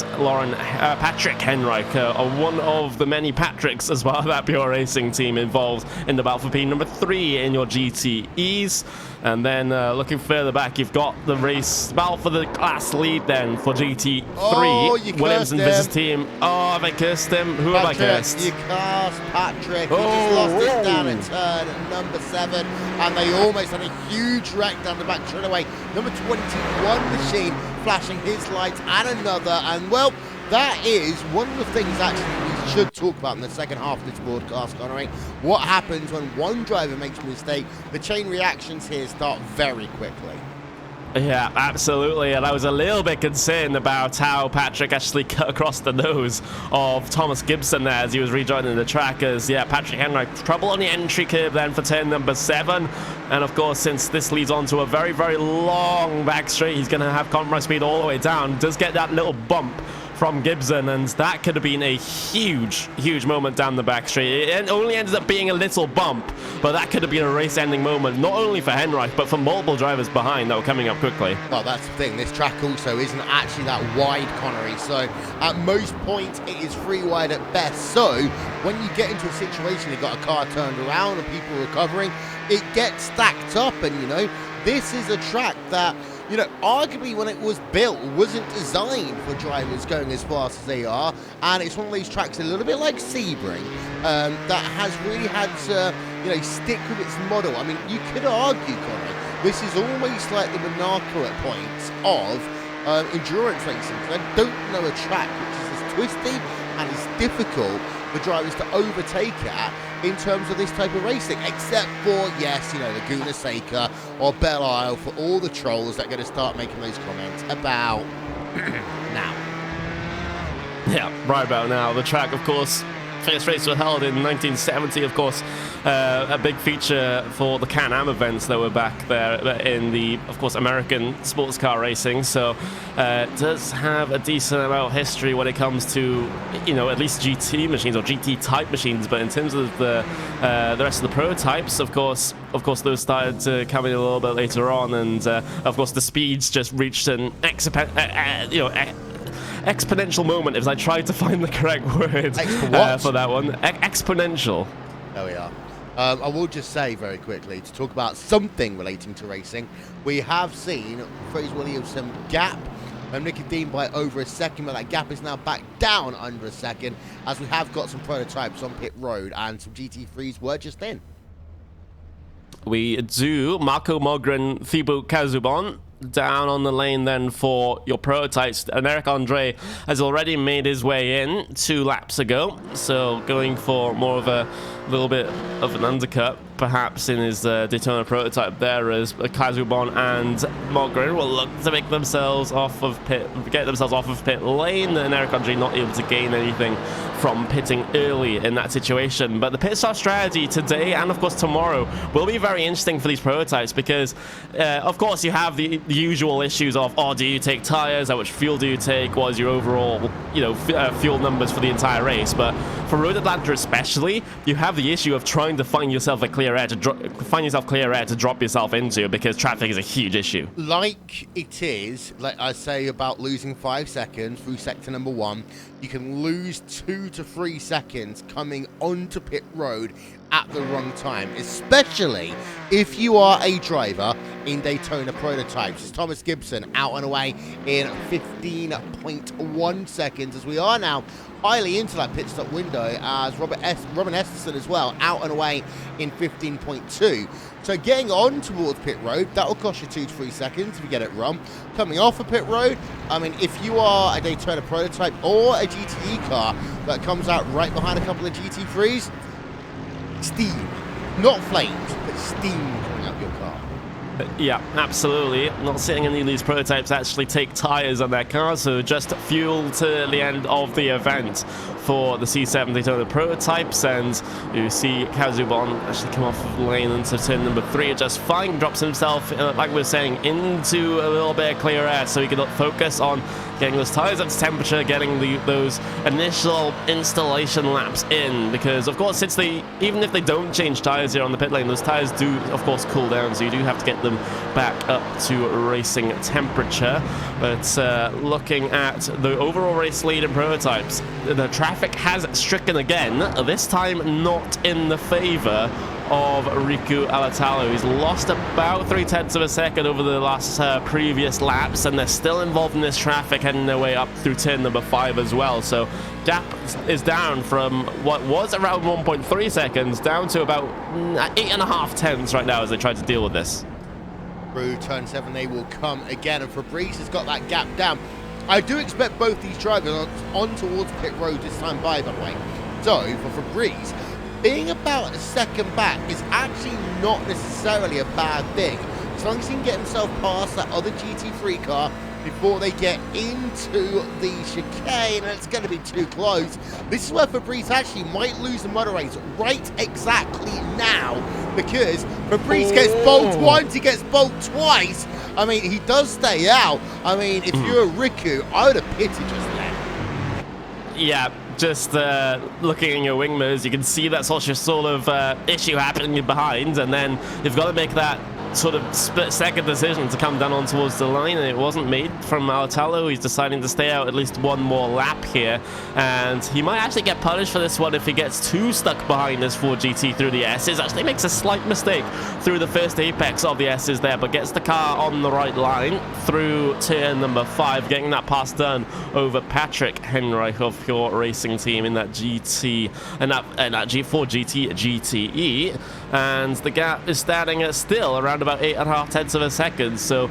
Patrick Henrich, one of the many Patricks as part of that Pure Racing team involved in the battle for P number 3 in your GTEs. And then looking further back, you've got the race battle for the class lead then for GT3. Oh, you Williamson cursed versus him. team. Oh, have I cursed him? Who have I cursed? You cursed Patrick. He just lost it down at turn number 7, and they almost had a huge wreck down the back straightaway. Number 21 machine flashing his lights and another, and well, that is one of the things actually we should talk about in the second half of this broadcast, Connery. What happens when one driver makes a mistake? The chain reactions here start very quickly. Yeah, absolutely. And I was a little bit concerned about how Patrick actually cut across the nose of Thomas Gibson there as he was rejoining the track. As yeah, Patrick Henrich, trouble on the entry curve then for turn number 7. And of course, since this leads on to a very, very long back straight, he's going to have compromise speed all the way down. Does get that little bump from Gibson, and that could have been a huge, huge moment down the back straight. It only ended up being a little bump, but that could have been a race-ending moment, not only for Henrich, but for multiple drivers behind that were coming up quickly. Well, that's the thing. This track also isn't actually that wide, Connery. So at most points, it is free wide at best. So when you get into a situation, you've got a car turned around and people recovering, it gets stacked up. And, you know, this is a track that, you know, arguably when it was built, wasn't designed for drivers going as fast as they are. And it's one of these tracks a little bit like Sebring that has really had to, you know, stick with its model. I mean, you could argue, Connery, this is almost like the Monaco at points of endurance racing. I don't know a track which is as twisty and as difficult for drivers to overtake at in terms of this type of racing, except for, yes, you know, Laguna Seca or Belle Isle, for all the trolls that are going to start making those comments about now. Yeah, right about now. The track, of course, first race was held in 1970, of course, a big feature for the Can-Am events that were back there in the, of course, American sports car racing. So it does have a decent amount of history when it comes to, you know, at least GT machines or GT type machines. But in terms of the rest of the prototypes, of course, those started to come in a little bit later on, and of course the speeds just reached an exponential moment, if I tried to find the correct word for that one. Exponential. There we are. I will just say very quickly, to talk about something relating to racing, we have seen Fraser Williamson gap Nicky Dean by over a second, but that gap is now back down under a second, as we have got some prototypes on pit road and some GT3s were just in. We do. Marco Mogren, Thibaut Kazubon down on the lane then for your prototypes, and Eric Andre has already made his way in 2 laps ago, so going for more of a little bit of an undercut perhaps in his Daytona prototype there, as Kazubon and Mogren will look to make themselves off of pit lane, and Eric Andre not able to gain anything from pitting early in that situation. But the pit stop strategy today and of course tomorrow will be very interesting for these prototypes, because of course you have the usual issues of, oh, do you take tires, how much fuel do you take, what is your overall, you know, fuel numbers for the entire race. But for Road Atlanta especially, you have the issue of trying to find yourself a clear air to drop yourself into, because traffic is a huge issue. Like it is, like I say, about losing 5 seconds through sector number 1, you can lose 2 to 3 seconds coming onto pit road at the wrong time, especially if you are a driver in Daytona Prototypes. It's Thomas Gibson out and away in 15.1 seconds, as we are now highly into that pit stop window, as Robin Esterson as well out and away in 15.2. So getting on towards pit road, that will cost you 2 to 3 seconds if you get it wrong. Coming off a pit road, I mean, if you are a Daytona Prototype or a GTE car that comes out right behind a couple of GT3s, steam, not flames, but steam coming up your car. Yeah, absolutely. Not seeing any of these prototypes actually take tires on their car, so just fuel to the end of the event for the C7 Daytona Prototypes. And you see Kazubon actually come off of the lane into turn number 3 just fine, drops himself, like we were saying, into a little bit of clear air so he can focus on getting those tires up to temperature, getting those initial installation laps in, because of course, even if they don't change tires here on the pit lane, those tires do of course cool down, so you do have to get them back up to racing temperature. But looking at the overall race lead in prototypes, the traffic has stricken again, this time not in the favor of Riku Alatalo. He's lost about 0.3 of a second over the last previous laps, and they're still involved in this traffic heading their way up through turn number 5 as well. So gap is down from what was around 1.3 seconds down to about 8.5 tenths right now as they try to deal with this. Through turn 7 they will come again, and Fabrice has got that gap down. I do expect both these drivers on towards pit road this time by the way. So for Fabrice, being about a second back is actually not necessarily a bad thing, as long as he can get himself past that other GT3 car before they get into the chicane, and it's going to be too close. This is where Fabrice actually might lose the motor race right exactly now, because Fabrice gets bolt once, he gets bolt twice. I mean, he does stay out. I mean, if you're a Riku, I would have pitted just then. Yeah, just looking in your wing mirrors, you can see that sort of issue happening behind, and then you've got to make that sort of split-second decision to come down on towards the line, and it wasn't made from Alatalo. He's deciding to stay out at least one more lap here, and he might actually get punished for this one if he gets too stuck behind this Ford GT through the S's. Actually makes a slight mistake through the first apex of the S's there, but gets the car on the right line through turn number 5, getting that pass done over Patrick Henreich of your racing team in that GT and that G4 GT GTE, and the gap is standing at still around about 8.5 tenths of a second. So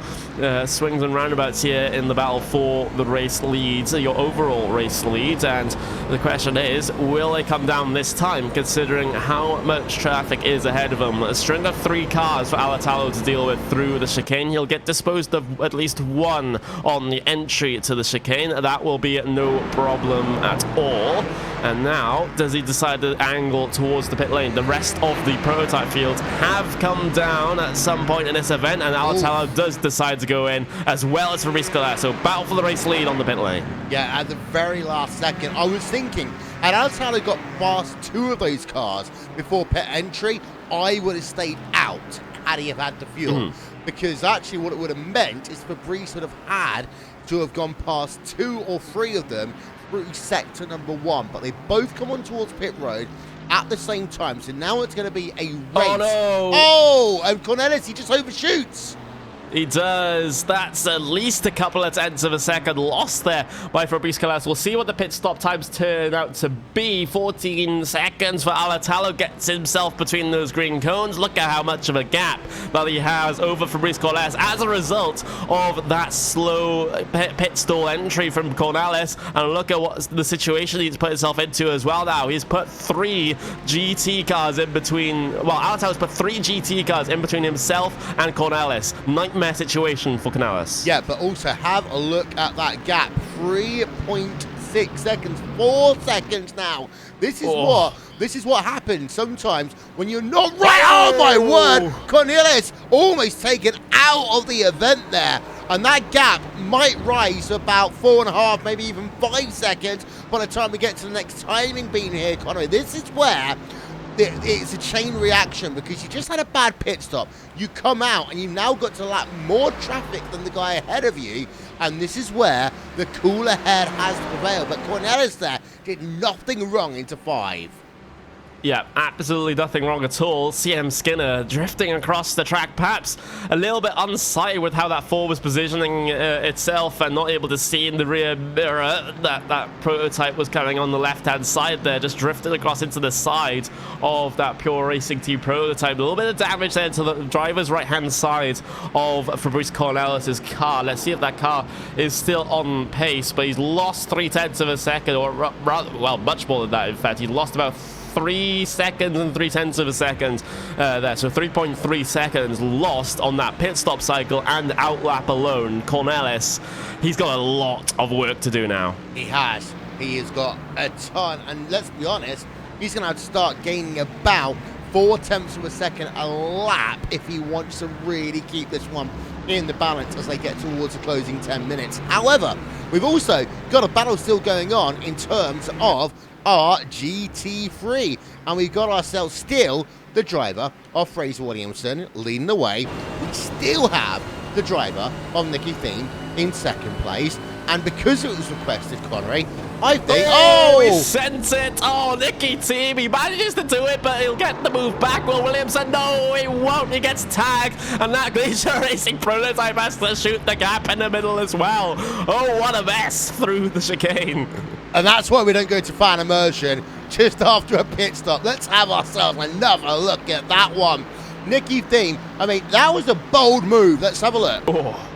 swings and roundabouts here in the battle for the race leads, your overall race lead, and the question is, will they come down this time, considering how much traffic is ahead of them? A string of 3 cars for Alatalo to deal with through the chicane. He'll get disposed of at least one on the entry to the chicane. That will be no problem at all. And now, does he decide to angle towards the pit lane? The rest of the prototype fields have come down at some point in this event, and Alatalo does decide to go in, as well as Fabrice Collette. So battle for the race lead on the pit lane. Yeah, at the very last second, I was thinking, had Alatalo got past 2 of those cars before pit entry, I would have stayed out had he have had the fuel. Because actually what it would have meant is Fabrice would have had to have gone past 2 or 3 of them through sector number 1, but they both come on towards pit road at the same time, so now it's going to be a race. Oh no! Oh, and Cornelis, he just overshoots. He does. That's at least a couple of tenths of a second lost there by Fabrice Collette. We'll see what the pit stop times turn out to be. 14 seconds for Alatalo, gets himself between those green cones. Look at how much of a gap that he has over Fabrice Collette as a result of that slow pit stall entry from Cornelis. And look at what the situation he's put himself into as well now. He's put 3 GT cars in between, well, Alatalo's put 3 GT cars in between himself and Cornelis. Nightmare situation for Canales. Yeah, but also have a look at that gap. 3.6 seconds, 4 seconds now. This is what happens sometimes when you're not right. Oh my word! Cornelis almost taken out of the event there. And that gap might rise to about 4.5, maybe even 5 seconds by the time we get to the next timing beam here, Conway. This is where it's a chain reaction, because you just had a bad pit stop. You come out and you've now got to lap more traffic than the guy ahead of you, and this is where the cooler head has prevailed. But Cornelis there did nothing wrong into 5. Yeah, absolutely nothing wrong at all. CM Skinner drifting across the track, perhaps a little bit unsighted with how that Ford was positioning itself and not able to see in the rear mirror that prototype was coming on the left-hand side there, just drifted across into the side of that Pure Racing Team prototype. A little bit of damage there to the driver's right-hand side of Fabrice Cornelis' car. Let's see if that car is still on pace, but he's lost 0.3 of a second, or rather, well, much more than that, in fact. He lost about 3 seconds and 0.3 of a second there, so 3.3 seconds lost on that pit stop cycle and outlap alone. Cornelis, he's got a lot of work to do now. He has. He has got a ton, and let's be honest, he's going to have to start gaining about 0.4 of a second a lap if he wants to really keep this one in the balance as they get towards the closing 10 minutes. However, we've also got a battle still going on in terms of our GT3, and we've got ourselves still the driver of Fraser Williamson leading the way. We still have the driver of Nicky Thiem in second place, and because it was requested, Connery, I think... He sent it! Oh, Nicky Thiem, he manages to do it, but he'll get the move back. Will Williamson? No, he won't. He gets tagged, and that Glacier Racing prototype has to shoot the gap in the middle as well. Oh, what a mess through the chicane. And that's why we don't go to fan immersion just after a pit stop. Let's have ourselves another look at that one. Nicky Thiem, I mean, that was a bold move. Let's have a look. Oh.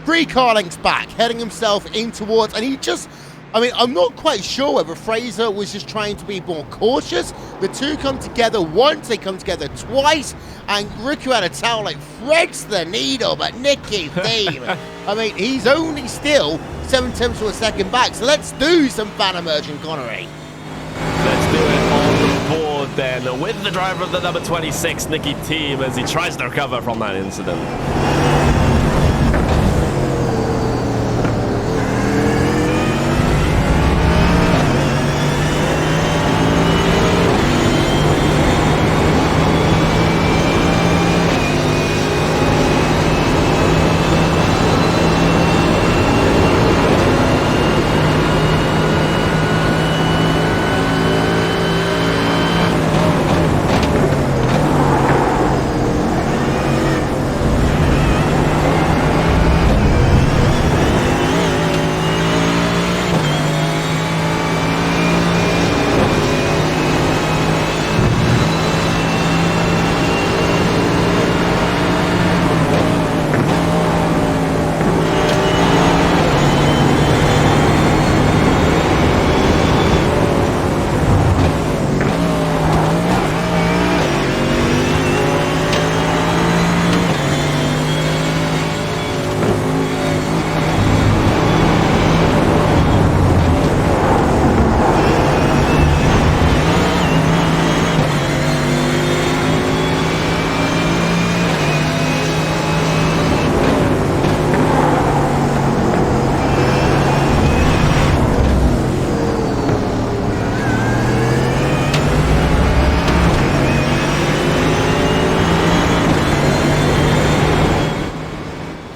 3 car lengths back, heading himself in towards, and he just, I mean, I'm not quite sure whether Fraser was just trying to be more cautious. The two come together once, they come together twice, and Riku had a towel like threads the needle, but Nicky Thiem, I mean, he's only still 0.7 of a second back, so let's do some fan immersion, Connery. Let's do it on the board then, with the driver of the number 26, Nicky Thiem, as he tries to recover from that incident.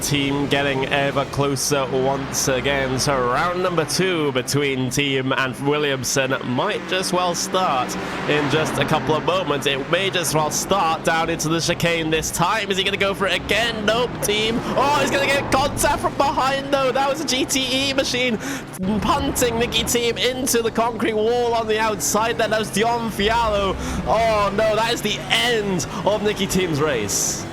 Thiem getting ever closer once again. So round number 2 between Thiem and Williamson might just well start in just a couple of moments. It may just well start down into the chicane this time. Is he going to go for it again? Nope, Thiem. Oh, he's going to get contact from behind though. That was a GTE machine punting Nicky Thiem into the concrete wall on the outside. That was Dion Fiallo. Oh no, that is the end of Nicky Thiem's race.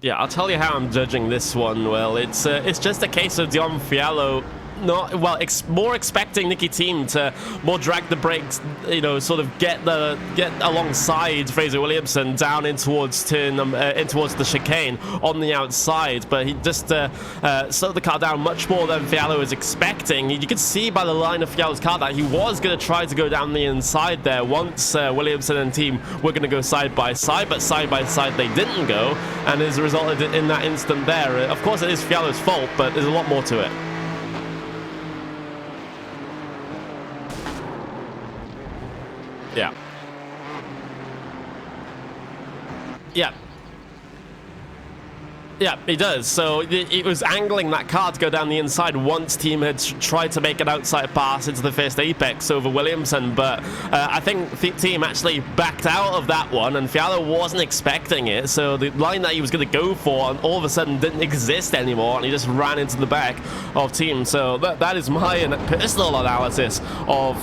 Yeah, I'll tell you how I'm judging this one. Well, it's just a case of Dion Fiallo well, more expecting Nicky Team to more drag the brakes, you know, sort of get alongside Fraser Williamson down in towards towards the chicane on the outside, but he just slowed the car down much more than Fialo was expecting. You could see by the line of Fialo's car that he was going to try to go down the inside there once Williamson and team were going to go side by side, but side by side they didn't go, and as a result in that instant there, of course it is Fialo's fault, but there's a lot more to it. Yeah. Yeah. Yeah, he does. So it was angling that car to go down the inside once team had tried to make an outside pass into the first apex over Williamson, but I think the team actually backed out of that one, and Fialo wasn't expecting it, so the line that he was going to go for all of a sudden didn't exist anymore, and he just ran into the back of team. So that is my personal analysis of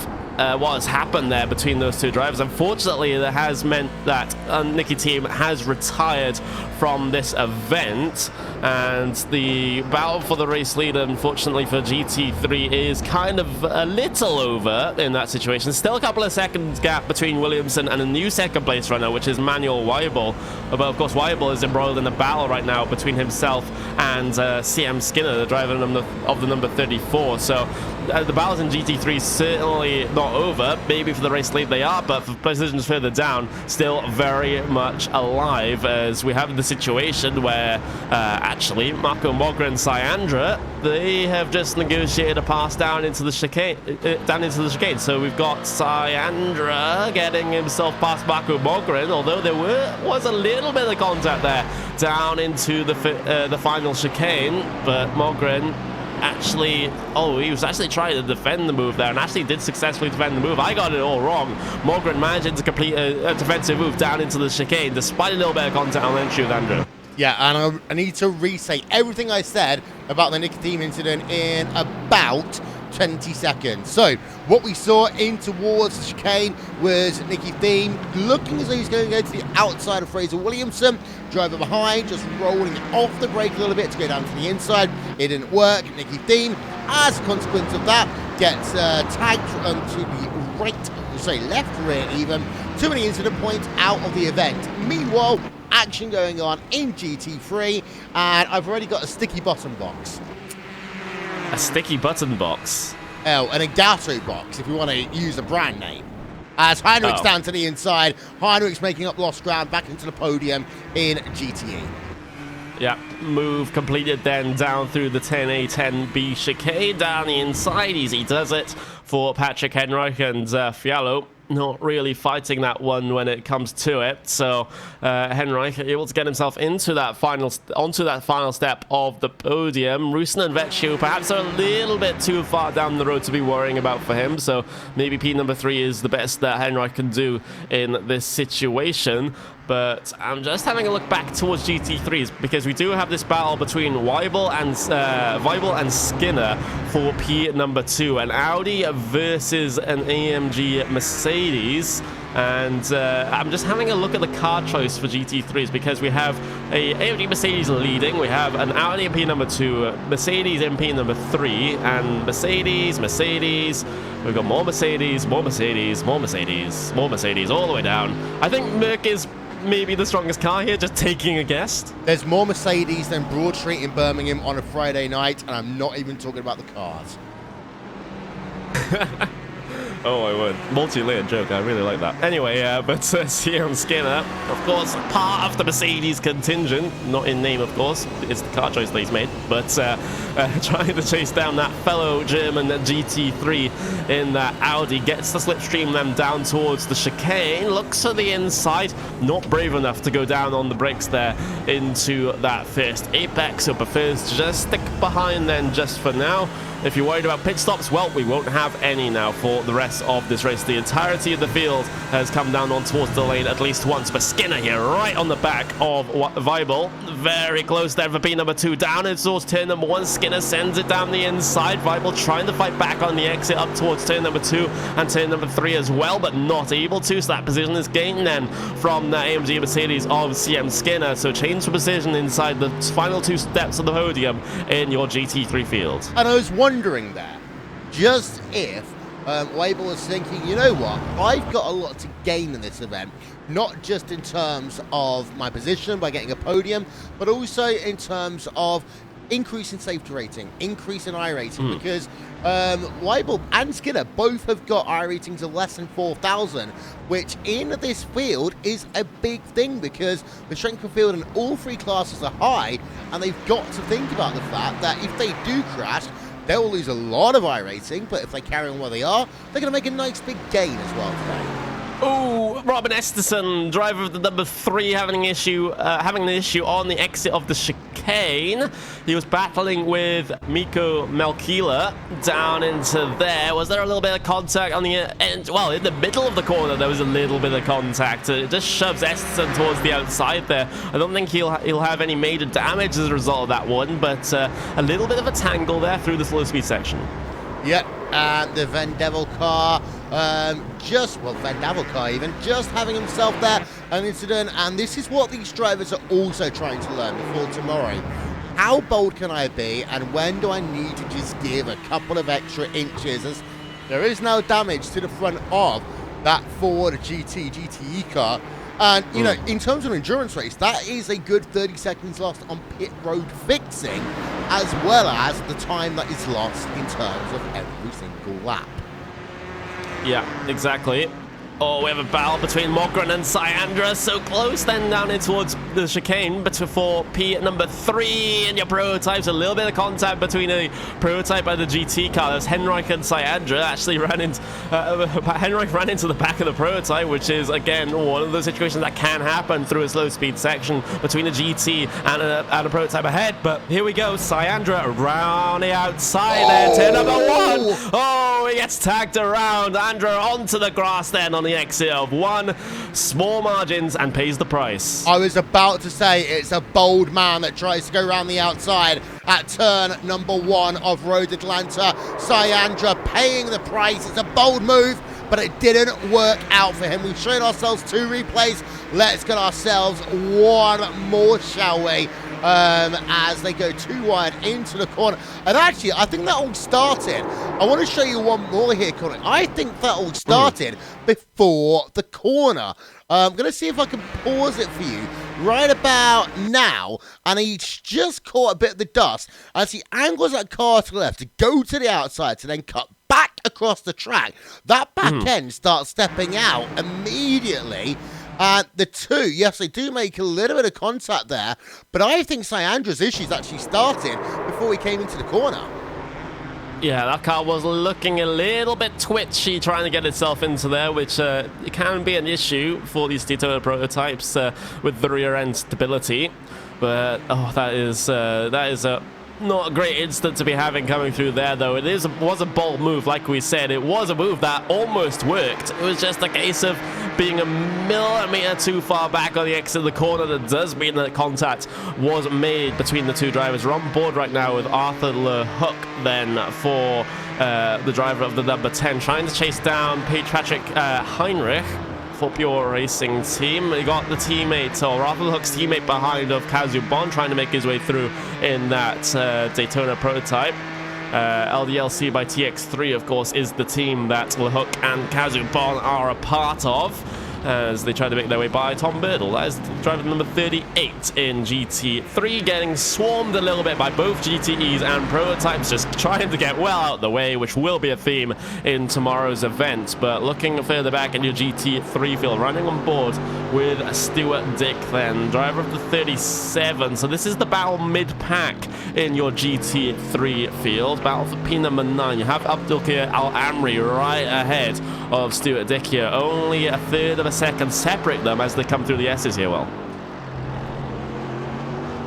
what has happened there between those two drivers. Unfortunately, that has meant that Nicky Team has retired from this event, and the battle for the race lead, unfortunately for GT3, is kind of a little over in that situation. Still a couple of seconds gap between Williamson and a new second place runner, which is Manuel Weibel. But of course, Weibel is embroiled in a battle right now between himself and CM Skinner, the driver of the number 34. So the battles in GT3 certainly not over. Maybe for the race lead they are, but for positions further down, still very much alive, as we have the situation where actually Marco Mogra and Syandra, they have just negotiated a pass down into the chicane. So we've got Syandra getting himself past Marco Mogren, although there was a little bit of contact there down into the final chicane, but Mogren actually, he was actually trying to defend the move there, and actually did successfully defend the move. I got it all wrong. Mogren managing to complete a defensive move down into the chicane, despite a little bit of contact on entry with Andrew. Yeah, and I need to re-say everything I said about the Nicky Team incident in about 20 seconds. So, what we saw in towards the chicane was Nicky Thiem looking as though he's going to go to the outside of Fraser Williamson, driver behind, just rolling off the brake a little bit to go down to the inside. It didn't work. Nicky Thiem, as a consequence of that, gets tagged to the left rear even. Too many incident points out of the event. Meanwhile, action going on in GT3, and I've already got a sticky button box. A sticky button box? Oh, an Elgato box, if we want to use a brand name. As Heinrich's down to the inside, Heinrich's making up lost ground back into the podium in GTE. Yeah, move completed then down through the 10A, 10B chicane down the inside. Easy does it for Patrick Henrich, and Fialo not really fighting that one when it comes to it. So Henrich able to get himself onto that final step of the podium. Rusin and Vecchio perhaps are a little bit too far down the road to be worrying about for him. So maybe P number 3 is the best that Henrich can do in this situation. But I'm just having a look back towards GT3s, because we do have this battle between Weibel and Skinner for P number 2, an Audi versus an AMG Mercedes. And I'm just having a look at the car choice for GT3s, because we have a AMG Mercedes leading, we have an Audi in P number 2, Mercedes in P number 3, and Mercedes, we've got more Mercedes, all the way down. I think Merc is maybe the strongest car here, just taking a guess. There's more Mercedes than Broad Street in Birmingham on a Friday night, and I'm not even talking about the cars. Oh, I would. Multi-layered joke. I really like that. Anyway, but CM Skinner, of course, part of the Mercedes contingent. Not in name, of course. It's the car choice that he's made. But trying to chase down that fellow German GT3 in that Audi. Gets the slipstream them down towards the chicane. Looks to the inside. Not brave enough to go down on the brakes there into that first apex. So prefers to just stick behind then just for now. If you're worried about pit stops, well, we won't have any now for the rest of this race. The entirety of the field has come down on towards the lane at least once, but Skinner here right on the back of Weibel. Very close there for P number 2. Down in towards turn number 1. Skinner sends it down the inside. Weibel trying to fight back on the exit up towards turn number 2 and turn number 3 as well, but not able to. So that position is gained then from the AMG Mercedes of CM Skinner. So change of position inside the final 2 steps of the podium in your GT3 field. And I was wondering wondering there, just if Weber was thinking, you know what, I've got a lot to gain in this event, not just in terms of my position by getting a podium, but also in terms of increase in safety rating, increase in iRacing, because Weibel and Skinner both have got iRatings of less than 4,000, which in this field is a big thing because the strength of field in all three classes are high, and they've got to think about the fact that if they do crash, they'll lose a lot of iRating, but if they carry on where they are, they're going to make a nice big gain as well today. Oh, Robin Esterson, driver of the number 3, having an issue on the exit of the chicane. He was battling with Mikko Melkila down into there. Was there a little bit of contact on the end? Well, in the middle of the corner, there was a little bit of contact. It just shoves Esterson towards the outside there. I don't think he'll have any major damage as a result of that one, but a little bit of a tangle there through the slow speed section. Yep, and the Vendevil car, Vendavil car even, just having himself there, an incident, and this is what these drivers are also trying to learn before tomorrow. How bold can I be, and when do I need to just give a couple of extra inches, as there is no damage to the front of that Ford GTE car. And, you know, in terms of an endurance race, that is a good 30 seconds lost on pit road fixing, as well as the time that is lost in terms of every single lap. Yeah, exactly. Oh, we have a battle between Mogren and Syandra, so close then down in towards the chicane, but for P number 3 in your prototypes, a little bit of contact between the prototype and the GT car. There's Henrik and Syandra actually Henrik ran into the back of the prototype, which is, again, one of those situations that can happen through a slow speed section between a GT and a prototype ahead. But here we go, Syandra around the outside there, turn number 1. Oh, he gets tagged around. Andra onto the grass then on the exit of 1, small margins, and pays the price. I was about to say it's a bold man that tries to go around the outside at turn number 1 of Road Atlanta. Syandra paying the price. It's a bold move, but it didn't work out for him. We've shown ourselves 2 replays. Let's get ourselves 1 more, shall we? As they go too wide into the corner. And actually, I think that all started. I want to show you one more here, Connor. I think that all started before the corner. I'm going to see if I can pause it for you right about now. And he's just caught a bit of the dust as he angles that car to the left to go to the outside to then cut back across the track. That back end starts stepping out immediately. And the 2, yes, they do make a little bit of contact there, but I think Syandra's issues actually started before he came into the corner. Yeah, that car was looking a little bit twitchy trying to get itself into there, which it can be an issue for these Daytona prototypes with the rear end stability. But, oh, that is a not a great instant to be having coming through there, though. It was a bold move, like we said. It was a move that almost worked. It was just a case of being a millimeter too far back on the exit of the corner. That does mean that contact was made between the 2 drivers. We're on board right now with Arthur LeHook then for the driver of the number 10, trying to chase down Patrick Heinrich for Pure Racing team. He got the teammate, or Arthur LeHook's teammate behind of Kazu Bond, trying to make his way through in that Daytona prototype. LDLC by TX3, of course, is the team that LeHook and Kazu Bond are a part of, as they try to make their way by Tom Birdle. That is driver number 38 in GT3, getting swarmed a little bit by both GTEs and prototypes, just trying to get well out of the way, which will be a theme in tomorrow's event. But looking further back in your GT3 field, running on board with Stuart Dick then, driver of the 37. So this is the battle mid-pack in your GT3 field. Battle for P number 9. You have Abdulkir Al-Amri right ahead of Stuart Dick here. Only a third of a second separate them as they come through the S's here, well.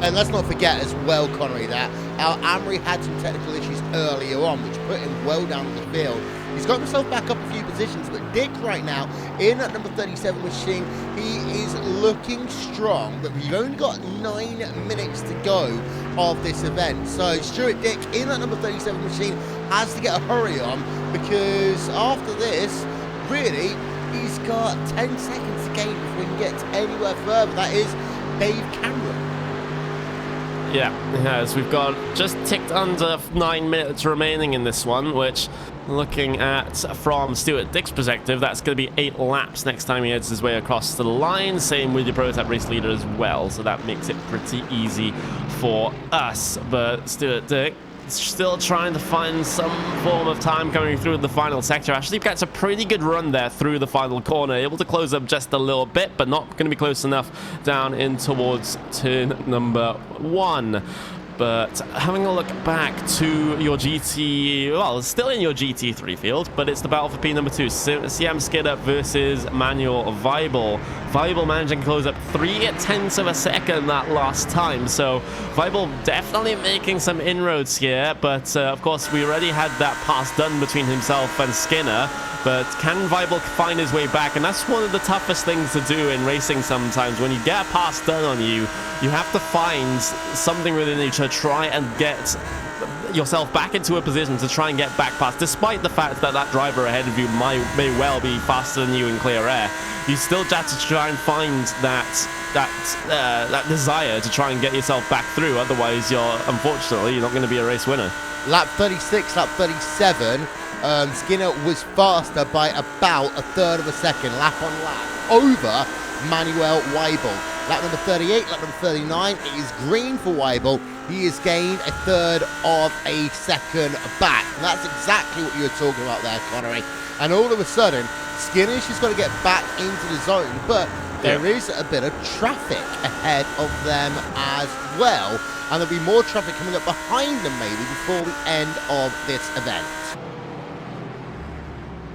And let's not forget as well, Connery, that Al-Amri had some technical issues earlier on, which put him well down the field. He's got himself back up a few positions, but Dick right now, in that number 37 machine, he is looking strong, but we've only got 9 minutes to go of this event. So Stuart Dick, in that number 37 machine, has to get a hurry on, because after this, really, he's got 10 seconds to gain before he can get anywhere further. That is Dave Cameron. Yeah, as we've got just ticked under 9 minutes remaining in this one, which, looking at from Stuart Dick's perspective, that's going to be 8 laps next time he heads his way across the line. Same with your prototype race leader as well, so that makes it pretty easy for us. But Stuart Dick still trying to find some form of time coming through the final sector. Actually gets a pretty good run there through the final corner, able to close up just a little bit, but not going to be close enough down in towards turn number 1. But having a look back to your GT, well, still in your GT3 field, but it's the battle for P number 2. CM Skidder versus Manuel Weibel. Weibel managing to close up 3/10 of a second that last time. So Weibel definitely making some inroads here, but of course we already had that pass done between himself and Skinner. But can Weibel find his way back? And that's one of the toughest things to do in racing sometimes. When you get a pass done on you, you have to find something within you to try and get yourself back into a position to try and get back past. Despite the fact that that driver ahead of you may well be faster than you in clear air, you still have to try and find that desire to try and get yourself back through. Otherwise, unfortunately, you're not going to be a race winner. Lap 36, lap 37. Skinner was faster by about a third of a second, lap on lap, over Manuel Weibel. Lap number 38, lap number 39, it is green for Weibel. He has gained a third of a second back. And that's exactly what you were talking about there, Connery. And all of a sudden, Skinner's just got to get back into the zone, but there is a bit of traffic ahead of them as well. And there'll be more traffic coming up behind them maybe before the end of this event.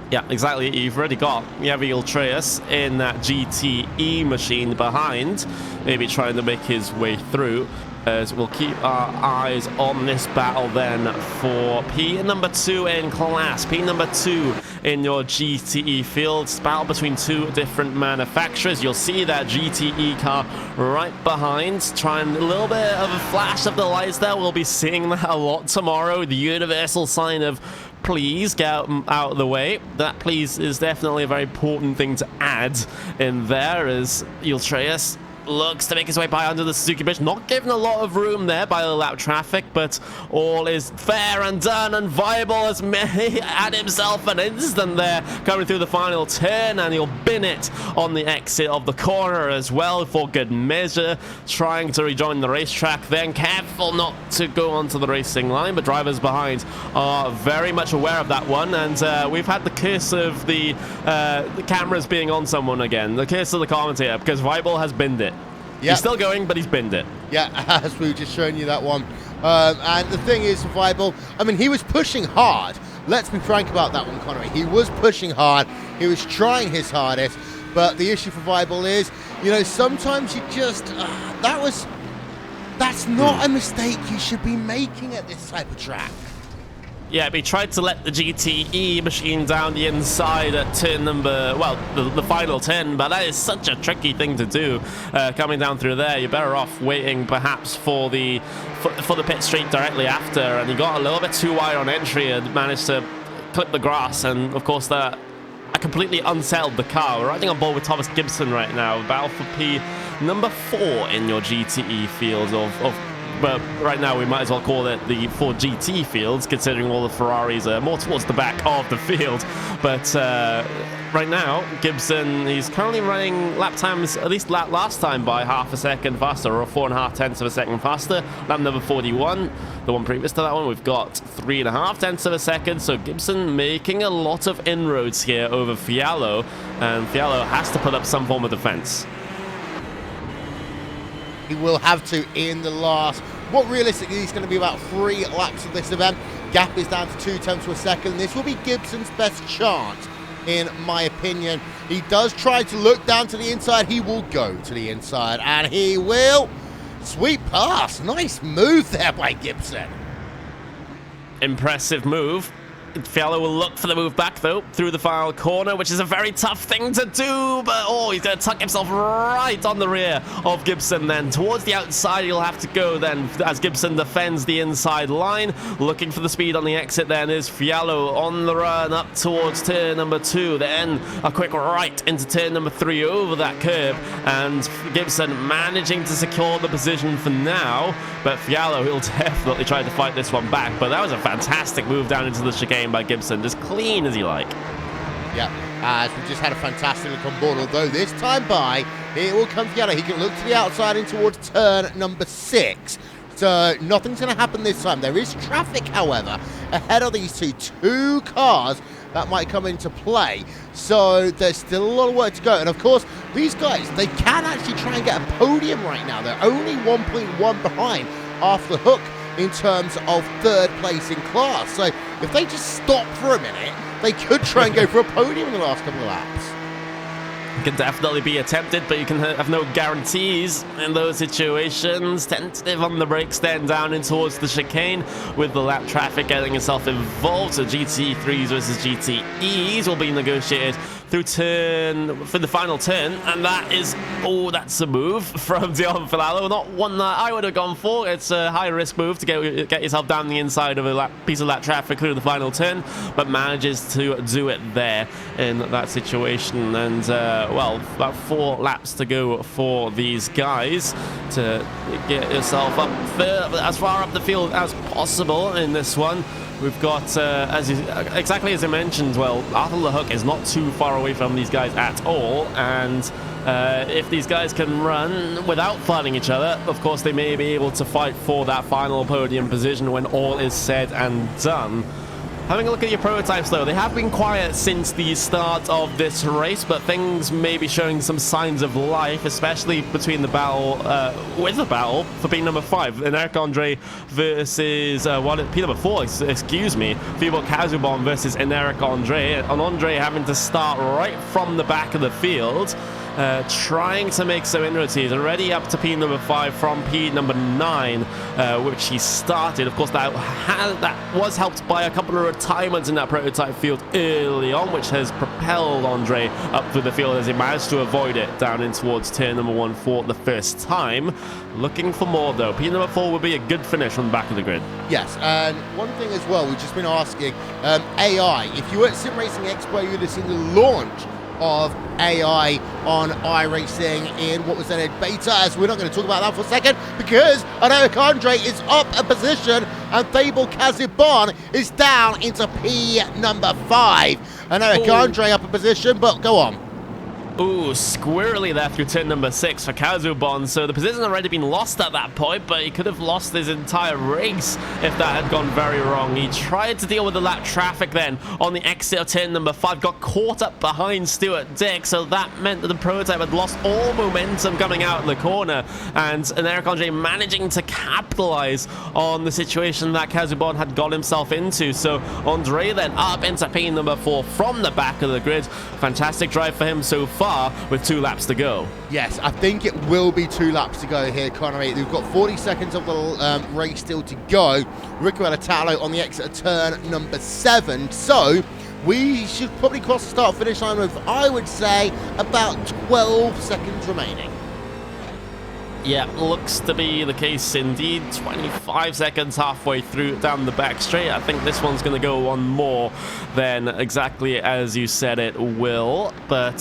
Yeah, exactly. You've already got Javi Ultreus in that GTE machine behind, maybe trying to make his way through. As we'll keep our eyes on this battle then for P number 2 in class, P number 2 in your GTE field. Battle between 2 different manufacturers. You'll see that GTE car right behind, trying a little bit of a flash of the lights there. We'll be seeing that a lot tomorrow. The universal sign of please get out of the way. That please is definitely a very important thing to add in there, as Ultreus looks to make his way by under the Suzuki bridge. Not given a lot of room there by the lap traffic, but all is fair and done, and Weibel has had himself an instant there coming through the final turn, and he'll bin it on the exit of the corner as well for good measure, trying to rejoin the racetrack then. Careful not to go onto the racing line, but drivers behind are very much aware of that one, and we've had the curse of the cameras being on someone again, the curse of the commentator, because Weibel has binned it. Yep. He's still going, but he's binned it. Yeah, as we were just showing you that one. And the thing is, Weibel, I mean, he was pushing hard. Let's be frank about that one, Connery. He was pushing hard. He was trying his hardest. But the issue for Weibel is, you know, sometimes you just, that's not a mistake you should be making at this type of track. Yeah, he tried to let the GTE machine down the inside at turn number, well, the final turn, but that is such a tricky thing to do, coming down through there. You're better off waiting perhaps for the pit straight directly after, and he got a little bit too wide on entry and managed to clip the grass, and of course that completely unsettled the car. We're riding on board with Thomas Gibson right now, battle for P number 4 in your GTE field but right now we might as well call it the Ford GT fields, considering all the Ferraris are more towards the back of the field. But right now, Gibson, he's currently running lap times, at least last time, by half a second faster, or 4.5 of a second faster. Lap number 41, the one previous to that one, we've got 3.5 of a second. So Gibson making a lot of inroads here over Fiallo, and Fiallo has to put up some form of defense. He will have to in the last, what realistically is going to be about 3 laps of this event. Gap is down to 0.2 of a second. This will be Gibson's best chance, in my opinion. He does try to look down to the inside. He will go to the inside, and he will sweep past. Nice move there by Gibson. Impressive move. Fialo will look for the move back, though, through the final corner, which is a very tough thing to do, but oh, he's going to tuck himself right on the rear of Gibson then. Towards the outside, he'll have to go then, as Gibson defends the inside line. Looking for the speed on the exit then is Fialo on the run up towards turn number 2, then a quick right into turn number 3 over that curb, and Gibson managing to secure the position for now, but Fialo, he'll definitely try to fight this one back. But that was a fantastic move down into the chicane by Gibson, as clean as you like. Yeah, as we just had a fantastic look on board, although this time by, it will come together. He can look to the outside in towards turn number 6. So nothing's going to happen this time. There is traffic, however, ahead of these two cars that might come into play. So there's still a lot of work to go. And of course, these guys, they can actually try and get a podium right now. They're only 1.1 behind off the hook in terms of 3rd place in class. So if they just stop for a minute, they could try and go for a podium in the last couple of laps. Can definitely be attempted, but you can have no guarantees in those situations. Tentative on the brakes then down in towards the chicane with the lap traffic getting itself involved. So GT3s versus GTEs will be negotiated through for the final turn, and that is, oh, that's a move from Dion Filalo. Not one that I would have gone for. It's a high risk move to get yourself down the inside of a piece of lap traffic through the final turn, but manages to do it there in that situation. And well, about 4 laps to go for these guys to get yourself up as far up the field as possible in this one. We've got, exactly as I mentioned, well, Arthur LeHook is not too far away from these guys at all, and if these guys can run without fighting each other, of course they may be able to fight for that final podium position when all is said and done. Having a look at your prototypes, though, they have been quiet since the start of this race, but things may be showing some signs of life, especially between the battle, with the battle for P number 5, and Eric Andre versus, P number 4, excuse me, Thibaut Kazubon versus Eric Andre, and Andre having to start right from the back of the field. Trying to make some inroads. He's already up to P number 5 from P number 9, which he started. Of course, that was helped by a couple of retirements in that prototype field early on, which has propelled Andre up through the field as he managed to avoid it down in towards turn number 1 for the first time. Looking for more, though. P number 4 would be a good finish on the back of the grid. Yes, and one thing as well, we've just been asking, AI, if you were at Sim Racing Expo, you would have seen the launch of AI on iRacing in what was then a beta, as we're not going to talk about that for a second, because Eric Andre is up a position and Thibaut Kazubon is down into P number 5. And Eric Andre up a position, but go on. Ooh, squirrely there through turn number 6 for Kazubon. So the position had already been lost at that point, but he could have lost his entire race if that had gone very wrong. He tried to deal with the lap traffic then on the exit of turn number 5, got caught up behind Stuart Dick, so that meant that the prototype had lost all momentum coming out of the corner, and Eric Andre managing to capitalize on the situation that Kazubon had got himself into. So Andre then up into P number 4 from the back of the grid. Fantastic drive for him so far, with 2 laps to go. Yes, I think it will be 2 laps to go here, Connery. We've got 40 seconds of the race still to go. Rico Alatalo on the exit of turn number 7. So we should probably cross the start-finish line with, I would say, about 12 seconds remaining. Yeah, looks to be the case indeed. 25 seconds halfway through down the back straight. I think this one's going to go one more than exactly as you said it will. But,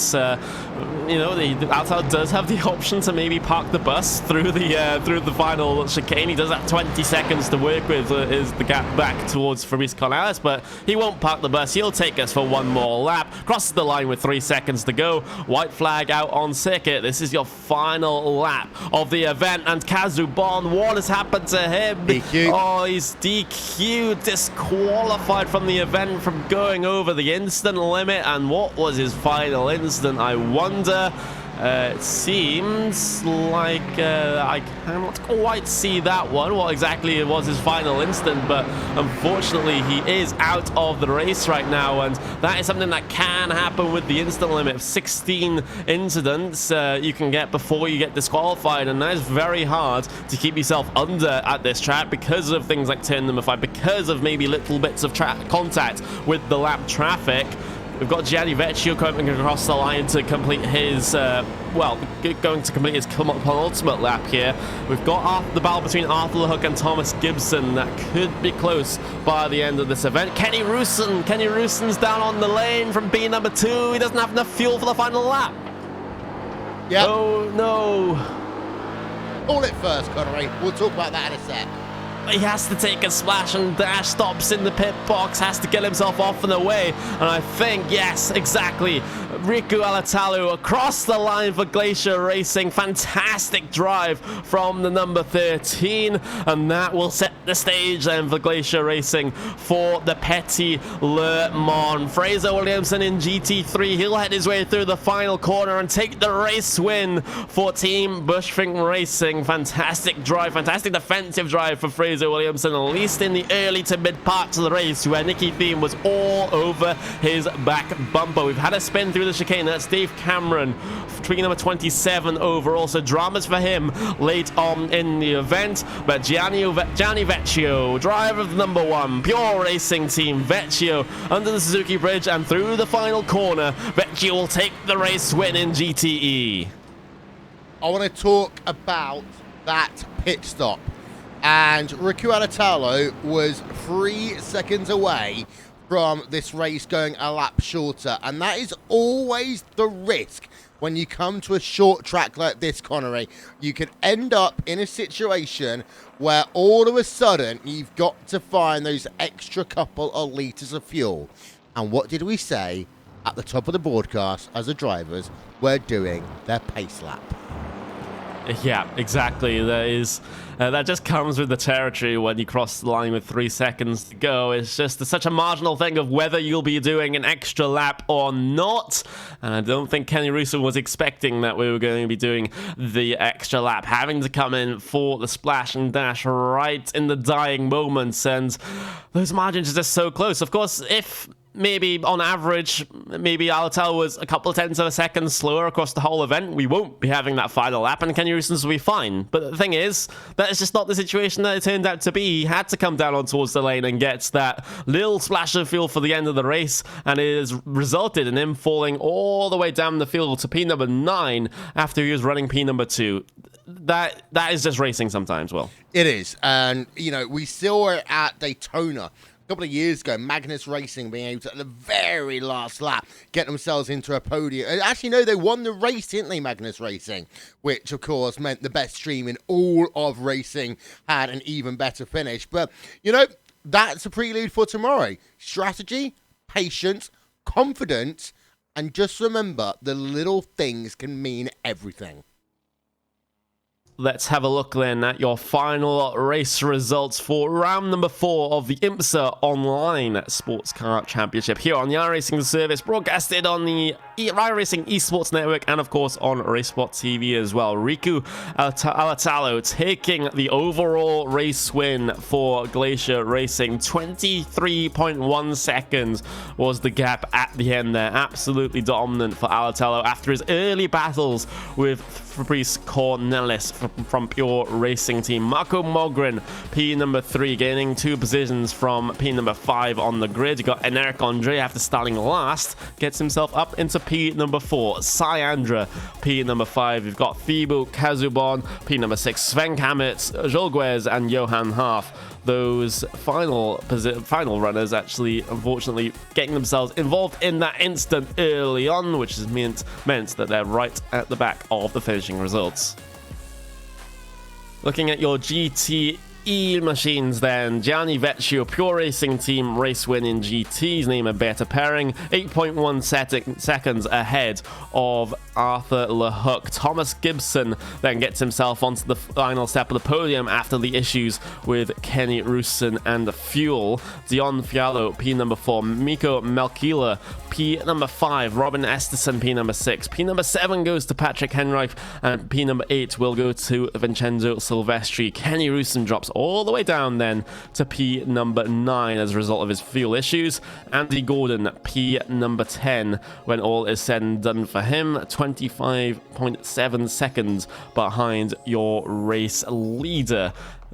you know, the Altal does have the option to maybe park the bus through the final chicane. He does have 20 seconds to work with, is the gap back towards Fabrice Cornelius, but he won't park the bus. He'll take us for one more lap. Crosses the line with 3 seconds to go. White flag out on circuit. This is your final lap of the event, and Kazubon, what has happened to him? DQ. Oh, he's DQ, disqualified from the event from going over the instant limit. And what was his final instant, I wonder? It seems like I cannot quite see that one, what exactly it was his final instant, but unfortunately he is out of the race right now, and that is something that can happen with the instant limit of 16 incidents you can get before you get disqualified, and that is very hard to keep yourself under at this track because of things like turn number 5, because of maybe little bits of contact with the lap traffic. We've got Gianni Vecchio coming across the line to complete his, going to complete his penultimate lap here. We've got the battle between Arthur LeHook and Thomas Gibson that could be close by the end of this event. Kenny Rooson's down on the lane from B number 2. He doesn't have enough fuel for the final lap. Yeah. Oh, no. Call it first, Connery. We'll talk about that in a sec. He has to take a splash and dash, stops in the pit box, has to get himself off and away. And I think, yes, exactly, Riku Alatalo across the line for Glacier Racing. Fantastic drive from the number 13. And that will set the stage then for Glacier Racing for the Petit Le Mans. Fraser Williamson in GT3. He'll head his way through the final corner and take the race win for Team Bushfink Racing. Fantastic drive, fantastic defensive drive for Fraser Williamson, at least in the early to mid parts of the race, where Nicky Thiem was all over his back bumper. We've had a spin through the chicane. That's Dave Cameron, tweaking number 27 overall, so dramas for him late on in the event. But Gianni Vecchio, driver of the number 1 Pure Racing team, Vecchio under the Suzuki Bridge and through the final corner. Vecchio will take the race win in GTE. I want to talk about that pit stop. And Riku Alatalo was 3 seconds away from this race going a lap shorter. And that is always the risk when you come to a short track like this, Connery. You could end up in a situation where all of a sudden you've got to find those extra couple of litres of fuel. And what did we say at the top of the broadcast as the drivers were doing their pace lap? Yeah, exactly. That just comes with the territory when you cross the line with 3 seconds to go. It's just such a marginal thing of whether you'll be doing an extra lap or not. And I don't think Kenny Russo was expecting that we were going to be doing the extra lap, having to come in for the splash and dash right in the dying moments. And those margins are just so close. Of course, if maybe on average, maybe Alatel was a couple of tenths of a second slower across the whole event, we won't be having that final lap, and Kenny Roosens will be fine. But the thing is, that is just not the situation that it turned out to be. He had to come down on towards the lane and get that little splash of fuel for the end of the race, and it has resulted in him falling all the way down the field to P number 9 after he was running P number 2. That is just racing sometimes, Will. It is, and, you know, we saw it at Daytona a couple of years ago, Magnus Racing being able to, at the very last lap, get themselves into a podium. Actually, no, they won the race, didn't they, Magnus Racing? Which, of course, meant the best stream in all of racing had an even better finish. But, you know, that's a prelude for tomorrow. Strategy, patience, confidence, and just remember, the little things can mean everything. Let's have a look then at your final race results for round number 4 of the IMSA Online Sports Car Championship here on the iRacing service, broadcasted on the iRacing Esports Network and of course on RaceSpot TV as well. Riku Alatalo taking the overall race win for Glacier Racing. 23.1 seconds was the gap at the end there. Absolutely dominant for Alatalo after his early battles with Fabrice Cornelis from Pure Racing Team. Marco Mogren, P number 3, gaining 2 positions from P number 5 on the grid. You got Enric Andre, after starting last, gets himself up into P number 4. Syandra, P number 5. You've got Thibaut Kazubon, P number 6. Sven Kamitz, Jules Guez, and Johan Haaf. Those final runners actually, unfortunately, getting themselves involved in that instant early on, which has meant that they're right at the back of the finishing results. Looking at your GTE machines then, Gianni Vecchio, Pure Racing Team, race win in GT's name a better pairing, 8.1 seconds ahead of Arthur LeHook. Thomas Gibson then gets himself onto the final step of the podium after the issues with Kenny Roosen and the fuel. Dion Fialo, P number 4, Miko Melkila, P number 5, Robin Esterson, P number 6. P number 7 goes to Patrick Henreich, and P number 8 will go to Vincenzo Silvestri. Kenny Roosum drops all the way down then to P number 9 as a result of his fuel issues. Andy Gordon, P number 10, when all is said and done for him, 25.7 seconds behind your race leader.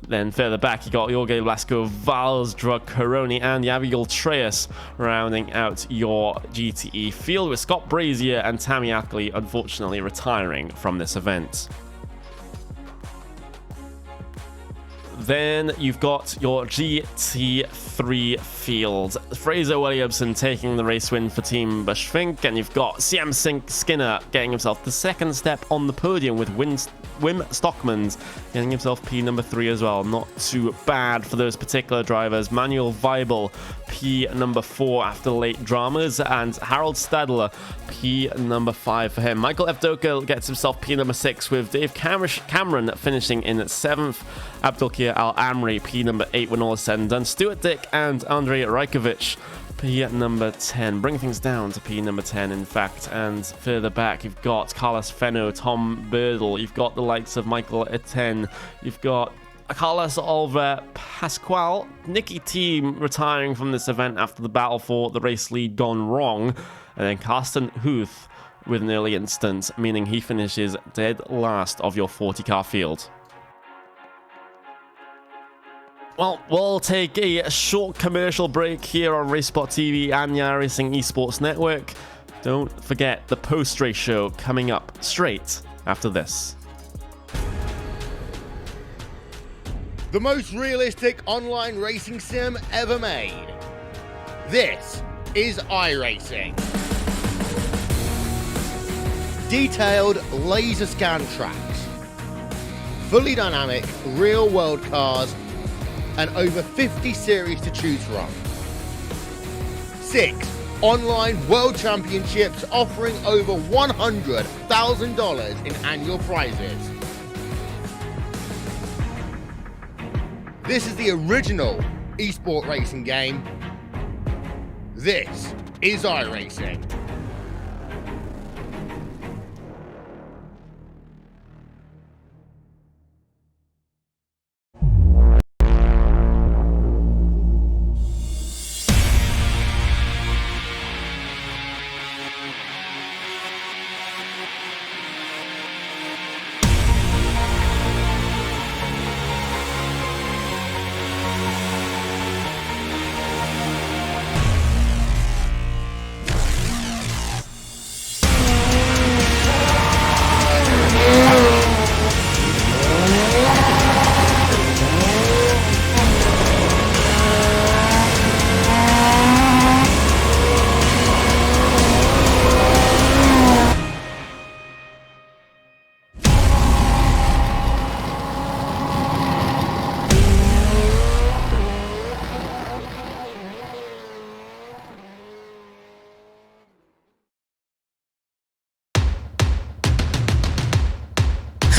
Then further back, you got Jorge Blasco, Vals Dragcaroni, and Abigail Treyas rounding out your GTE field, with Scott Brazier and Tammy Ackley unfortunately retiring from this event. Then you've got your GT3 field. Fraser Williamson taking the race win for Team Bushfink, and you've got CM Skinner getting himself the second step on the podium, with Wim Stockmans getting himself P number 3 as well. Not too bad for those particular drivers. Manuel Weibel, P number 4 after late dramas, and Harold Stadler, P number 5 for him. Michael F. Doker gets himself P number 6, with Dave Cameron finishing in 7th. Abdulkir Al-Amri, P number 8 when all is said and done. Stuart Dick and Andrei Rajkovic, P number 10. Bring things down to P number 10, in fact. And further back, you've got Carlos Fenno, Tom Birdle. You've got the likes of Michael Etienne. You've got Carlos Oliver Pascual. Nicky Team retiring from this event after the battle for the race lead gone wrong. And then Carsten Huth with an early instance, meaning he finishes dead last of your 40-car field. Well, we'll take a short commercial break here on RaceSpot TV and the iRacing Esports Network. Don't forget the post-race show coming up straight after this. The most realistic online racing sim ever made. This is iRacing. Detailed laser scan tracks, fully dynamic real-world cars, and over 50 series to choose from. 6 online world championships offering over $100,000 in annual prizes. This is the original esport racing game. This is iRacing.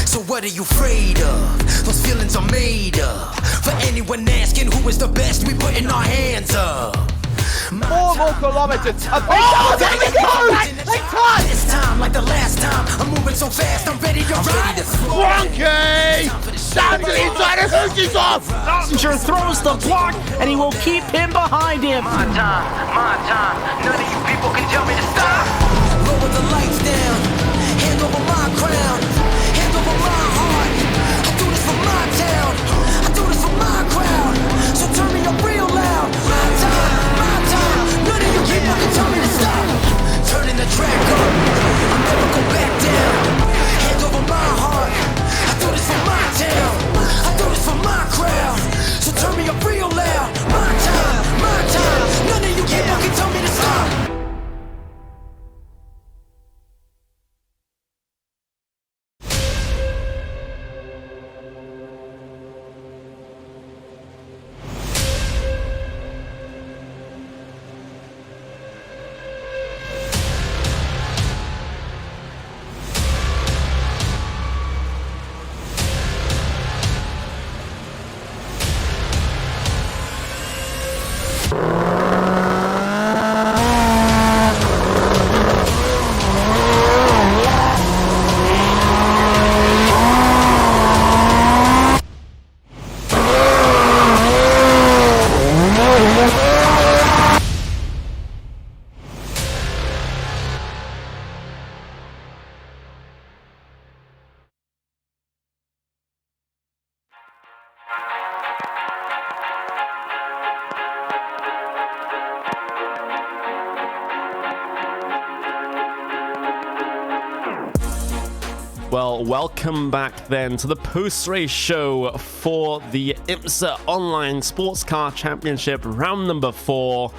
So what are you afraid of? Those feelings are made up. For anyone asking who is the best, we putting our hands up. 4 more kilometers. Oh, there it goes! This time, like the last time, I'm moving so fast, I'm ready to ride. Frankie! Down to the inside of Hoosie's off! Passenger throws the block, and he will keep him behind him. My time, none of you people can tell me to stop. Lower the lights down, hand over my crown, hand over my heart. I do this for my town, I do this for my crowd. So turn me up real loud. My time, none of you people can tell me to stop. Turning the track up, I'll never go back down. Hand over my heart, I do this for my town, I do this for my crowd. So turn me up real loud. My time, none of you people can tell me to stop. Well, welcome back then to the post-race show for the IMSA Online Sports Car Championship round number 4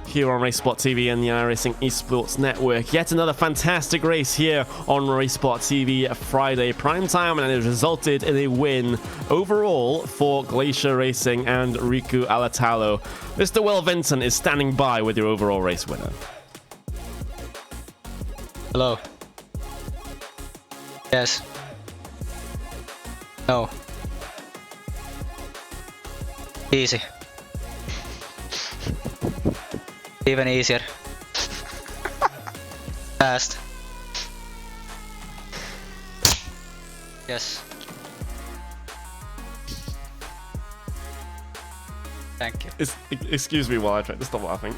here on RaceSport TV and the iRacing Esports Network. Yet another fantastic race here on RaceSport TV Friday primetime, and it resulted in a win overall for Glacier Racing and Riku Alatalo. Mr. Will Vinton is standing by with your overall race winner. Hello. Yes. No. Easy. Even easier. Fast. Yes. Thank you. Excuse me while I try to stop laughing.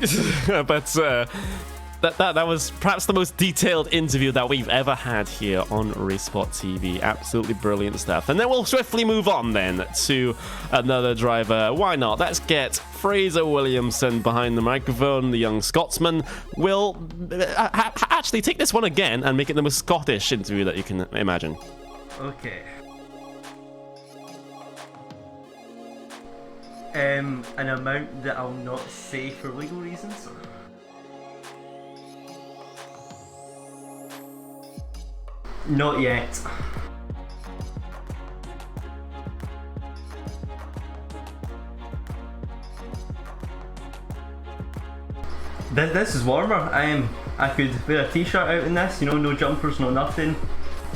But that was perhaps the most detailed interview that we've ever had here on RaceSport TV. Absolutely brilliant stuff. And then we'll swiftly move on then to another driver. Why not? Let's get Fraser Williamson behind the microphone. The young Scotsman will actually take this one again and make it the most Scottish interview that you can imagine. Okay. An amount that I'll not say for legal reasons? Not yet. This is warmer. I could wear a t-shirt out in this, you know, no jumpers, no nothing.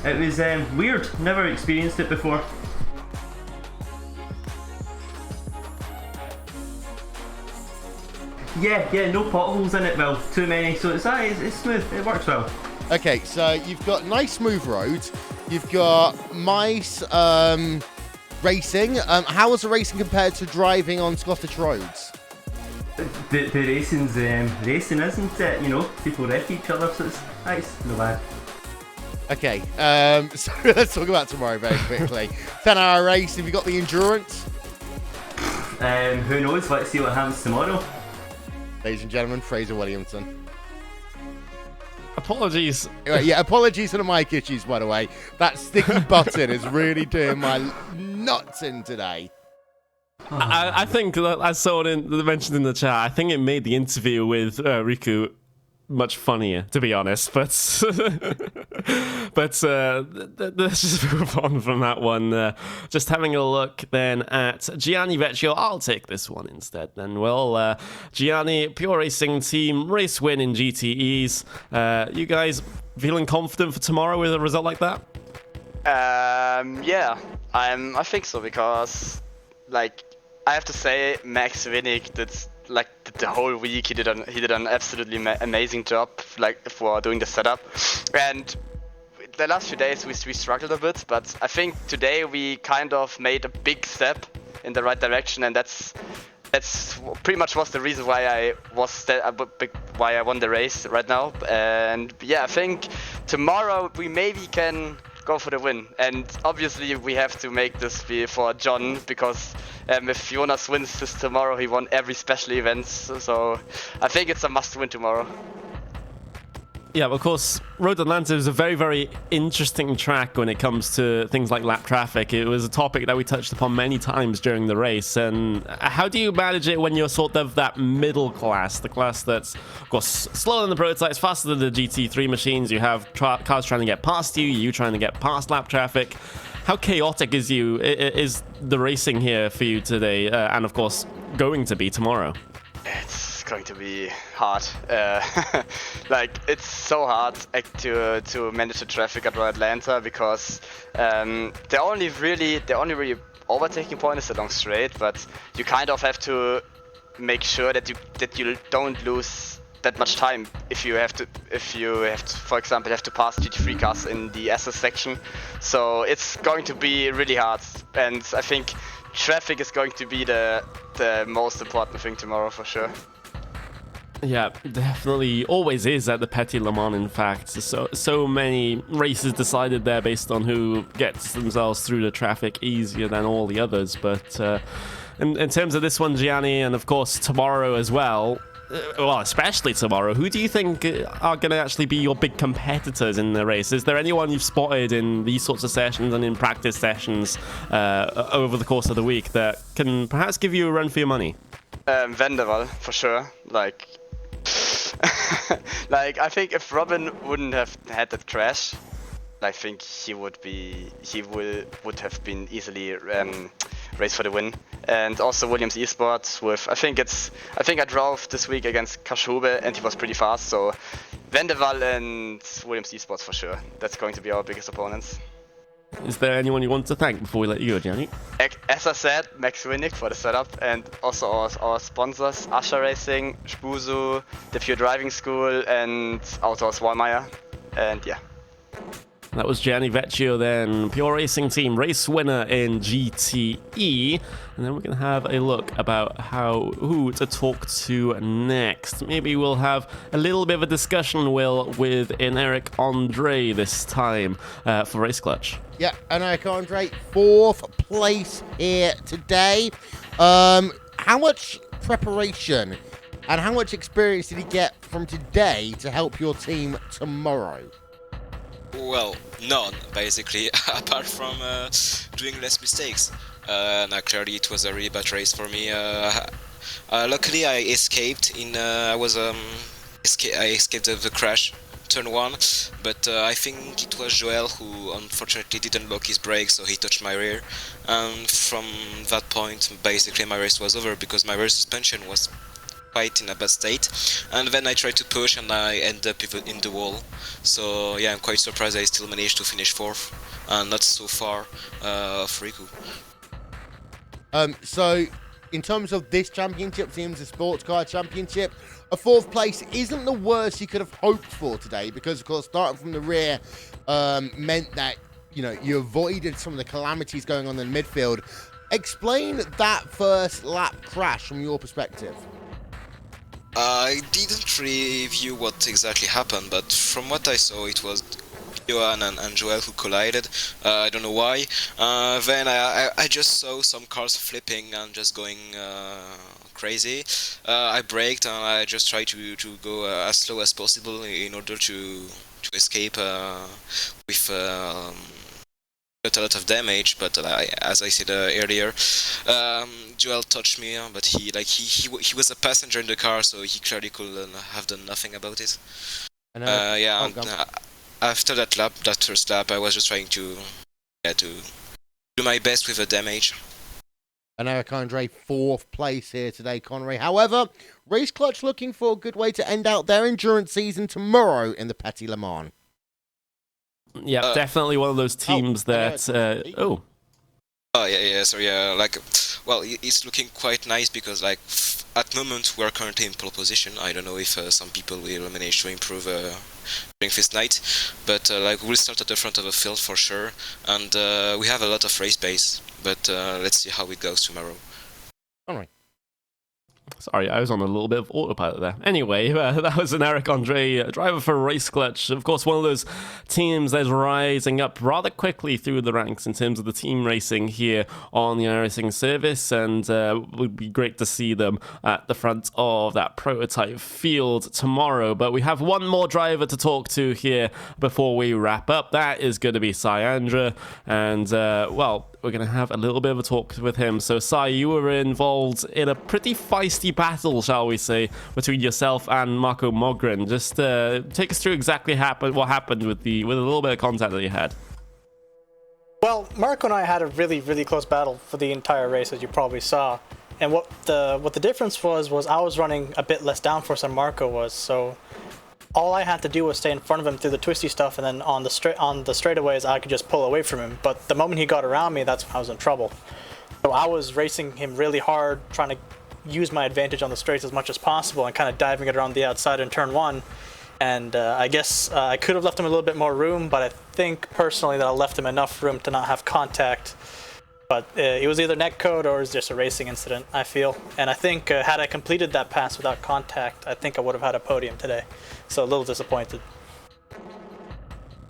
It was weird, never experienced it before. Yeah, no potholes in it, well, too many, so it's smooth, it works well. Okay, so you've got nice smooth roads. You've got nice racing. How is the racing compared to driving on Scottish roads? The racing's racing, isn't it? You know, people wreck each other, so it's nice, no bad. Okay, so let's talk about tomorrow very quickly. 10-hour race. Have you got the endurance? Who knows? Let's see what happens tomorrow. Ladies and gentlemen, Fraser Williamson. Apologies. Yeah, apologies for the mic issues, by the way. That sticky button is really doing my nuts in today. I think, as someone mentioned in the chat, I think it made the interview with Riku much funnier, to be honest. But let's just move on from that one. Just having a look then at Gianni Vecchio. I'll take this one instead then. Well, Gianni, Pure Racing Team, race win in GTEs. You guys feeling confident for tomorrow with a result like that? Yeah, I think so, because like I have to say, Max Winnig did like the whole week. He did an absolutely amazing job, like for doing the setup. And the last few days we struggled a bit, but I think today we kind of made a big step in the right direction, and that's pretty much was the reason why I won the race right now. And yeah, I think tomorrow we maybe can go for the win, and obviously we have to make this be for John, because if Jonas wins this tomorrow, he won every special event, so I think it's a must win tomorrow. Yeah, of course, Road Atlanta is a very, very interesting track when it comes to things like lap traffic. It was a topic that we touched upon many times during the race. And how do you manage it when you're sort of that middle class, the class that's, of course, slower than the prototypes, faster than the GT3 machines? You have cars trying to get past you trying to get past lap traffic. How chaotic is the racing here for you today, and of course, going to be tomorrow? It's going to be hard. Like, it's so hard to manage the traffic at Road Atlanta, because the only really overtaking point is the long straight, but you kind of have to make sure that you don't lose that much time if you have to, for example, have to pass GT3 cars in the SS section. So it's going to be really hard, and I think traffic is going to be the most important thing tomorrow for sure. Yeah, definitely always is at the Petit Le Mans, in fact. So many races decided there based on who gets themselves through the traffic easier than all the others. But in terms of this one, Gianni, and of course tomorrow as well, well, especially tomorrow, who do you think are going to actually be your big competitors in the race? Is there anyone you've spotted in these sorts of sessions and in practice sessions over the course of the week that can perhaps give you a run for your money? Vanderwall, for sure. Like, like I think if Robin wouldn't have had that crash, I think he would have been easily raced for the win. And also Williams Esports with I think I drove this week against Kaschube and he was pretty fast. So Vanderwall and Williams Esports for sure. That's going to be our biggest opponents. Is there anyone you want to thank before we let you go, Gianni? As I said, Max Winnick for the setup, and also our sponsors, iRacing, Spusu, the Pure Driving School, and Autohaus Wallmeyer. And yeah. That was Gianni Vecchio then, Pure Racing Team race winner in GTE. And then we're going to have a look about who to talk to next. Maybe we'll have a little bit of a discussion, Will, with Eric Andre this time for Race Clutch. Yeah, and Eric Andre, 4th place here today. How much preparation and how much experience did he get from today to help your team tomorrow? Well, none, basically, apart from doing less mistakes. Now, clearly, it was a really bad race for me. Luckily, I escaped. I escaped the crash, turn 1, but I think it was Joel who unfortunately didn't lock his brakes, so he touched my rear. And from that point, basically, my race was over because my rear suspension was quite in a bad state, and then I tried to push and I ended up in the wall. So yeah, I'm quite surprised I still managed to finish 4th and not so far off Riku. So in terms of this championship, the IMSA Sportscar Championship, a 4th place isn't the worst you could have hoped for today, because of course starting from the rear meant that you avoided some of the calamities going on in the midfield. Explain that first lap crash from your perspective. I didn't review what exactly happened, but from what I saw, it was Johan and Joel who collided. I don't know why. Then I just saw some cars flipping and just going crazy. I braked and I just tried to go as slow as possible in order to escape with a lot of damage, but as I said earlier, Joel touched me, but he was a passenger in the car, so he clearly could have done nothing about it. After that first lap, I was just trying to do my best with the damage. And Eric Andre, 4th place here today, Connery. However, Race Clutch looking for a good way to end out their endurance season tomorrow in the Petit Le Mans. Yeah, definitely one of those teams that. Well, it's looking quite nice because, like, at the moment we're currently in pole position. I don't know if some people will manage to improve during this night, but we'll start at the front of the field for sure, and we have a lot of race pace. But let's see how it goes tomorrow. All right. Sorry, I was on a little bit of autopilot there. Anyway, that was an Eric Andre, driver for Race Clutch. Of course, one of those teams that's rising up rather quickly through the ranks in terms of the team racing here on the iRacing service, and it would be great to see them at the front of that prototype field tomorrow. But we have one more driver to talk to here before we wrap up. That is going to be Syandra, and we're going to have a little bit of a talk with him. So, Sai, you were involved in a pretty feisty battle, shall we say, between yourself and Marco Mogren. Just take us through exactly what happened with a little bit of contact that you had. Well, Marco and I had a really, really close battle for the entire race, as you probably saw. And what the difference was I was running a bit less downforce than Marco was, so all I had to do was stay in front of him through the twisty stuff, and then on the straightaways I could just pull away from him. But the moment he got around me, that's when I was in trouble. So I was racing him really hard, trying to use my advantage on the straights as much as possible and kind of diving it around the outside in turn 1. And I guess I could have left him a little bit more room, but I think personally that I left him enough room to not have contact. But it was either netcode or it was just a racing incident, I feel. And I think had I completed that pass without contact, I think I would have had a podium today. So a little disappointed.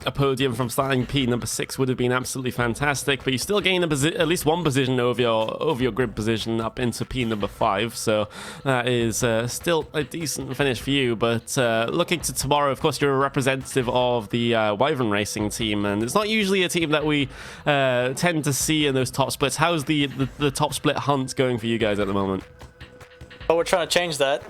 a podium from starting P number 6 would have been absolutely fantastic, but you still gain at least one position over your grid position up into P number 5, so that is still a decent finish for you. But looking to tomorrow, of course, you're a representative of the Wyvern Racing team, and it's not usually a team that we tend to see in those top splits. How's the top split hunt going for you guys at the moment? Well, we're trying to change that.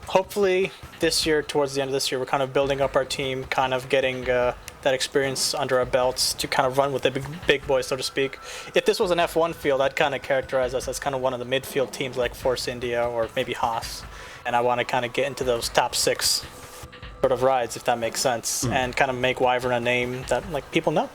Hopefully this year, towards the end of this year, we're kind of building up our team, kind of getting that experience under our belts to kind of run with the big boys, so to speak. If this was an F1 field, I'd kind of characterize us as kind of one of the midfield teams like Force India or maybe Haas. And I want to kind of get into those top 6 sort of rides, if that makes sense, and kind of make Wyvern a name that like people know.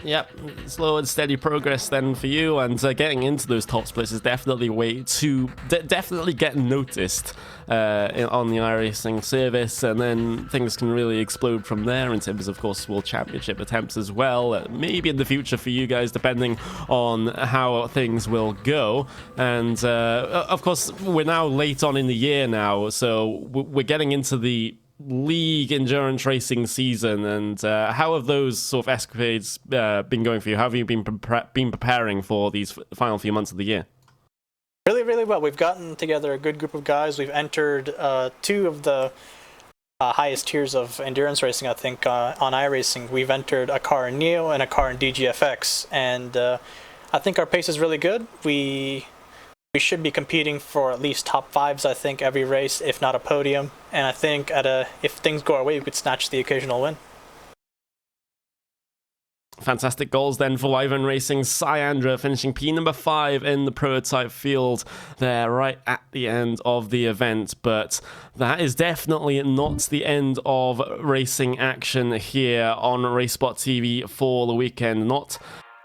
Yep, slow and steady progress then for you, and getting into those top splits is definitely a way to definitely get noticed on the iRacing service, and then things can really explode from there in terms of course, World Championship attempts as well, maybe in the future for you guys, depending on how things will go. And of course, we're now late on in the year now, so we're getting into the league endurance racing season, and how have those sort of escapades been going for you? How have you been preparing for these final few months of the year? Really, really well. We've gotten together a good group of guys. We've entered 2 of the highest tiers of endurance racing, I think, on iRacing. We've entered a car in Neo and a car in DGFX, and I think our pace is really good. We should be competing for at least top 5s, I think, every race, if not a podium. And I think if things go our way, we could snatch the occasional win. Fantastic goals then for Wyvern Racing. Syandra finishing P number 5 in the prototype field there right at the end of the event. But that is definitely not the end of racing action here on RaceSpot TV for the weekend. Not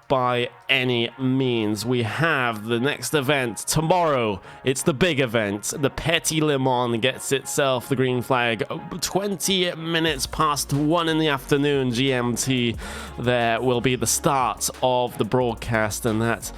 by any means. We have the next event tomorrow. It's the big event. The Petit Le Mans gets itself the green flag 20 minutes past 1 in the afternoon GMT. There will be the start of the broadcast, and that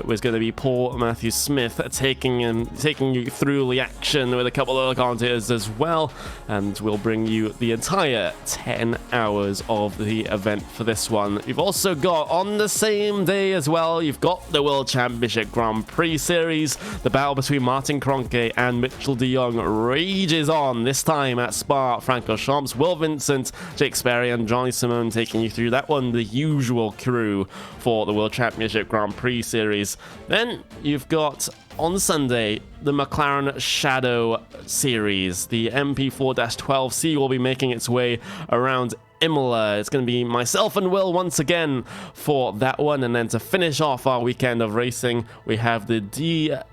was going to be Paul Matthew Smith taking you through the action with a couple of other commentators as well, and we'll bring you the entire 10 hours of the event for this one. You've also got on the same day as well, you've got the World Championship Grand Prix Series. The battle between Martin Kroenke and Mitchell de Jong rages on, this time at Spa Francorchamps. Will Vincent, Jake Sperry and Johnny Simone taking you through that one, the usual crew for the World Championship Grand Prix Series. Then you've got on Sunday the McLaren Shadow Series. The MP4-12C will be making its way around Imola. It's going to be myself and Will once again for that one. And then to finish off our weekend of racing, we have the DJ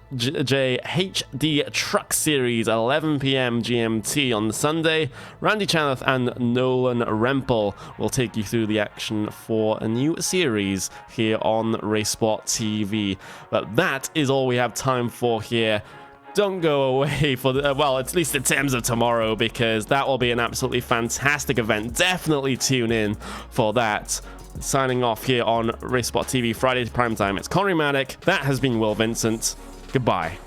HD Truck Series, 11 p.m. GMT on Sunday. Randy Chanath and Nolan Rempel will take you through the action for a new series here on RaceSpot TV. But that is all we have time for here. Don't go away for well, at least in terms of tomorrow, because that will be an absolutely fantastic event. Definitely tune in for that. Signing off here on RaceSpot TV Friday Primetime, it's Connery Maddock. That has been Will Vincent. Goodbye.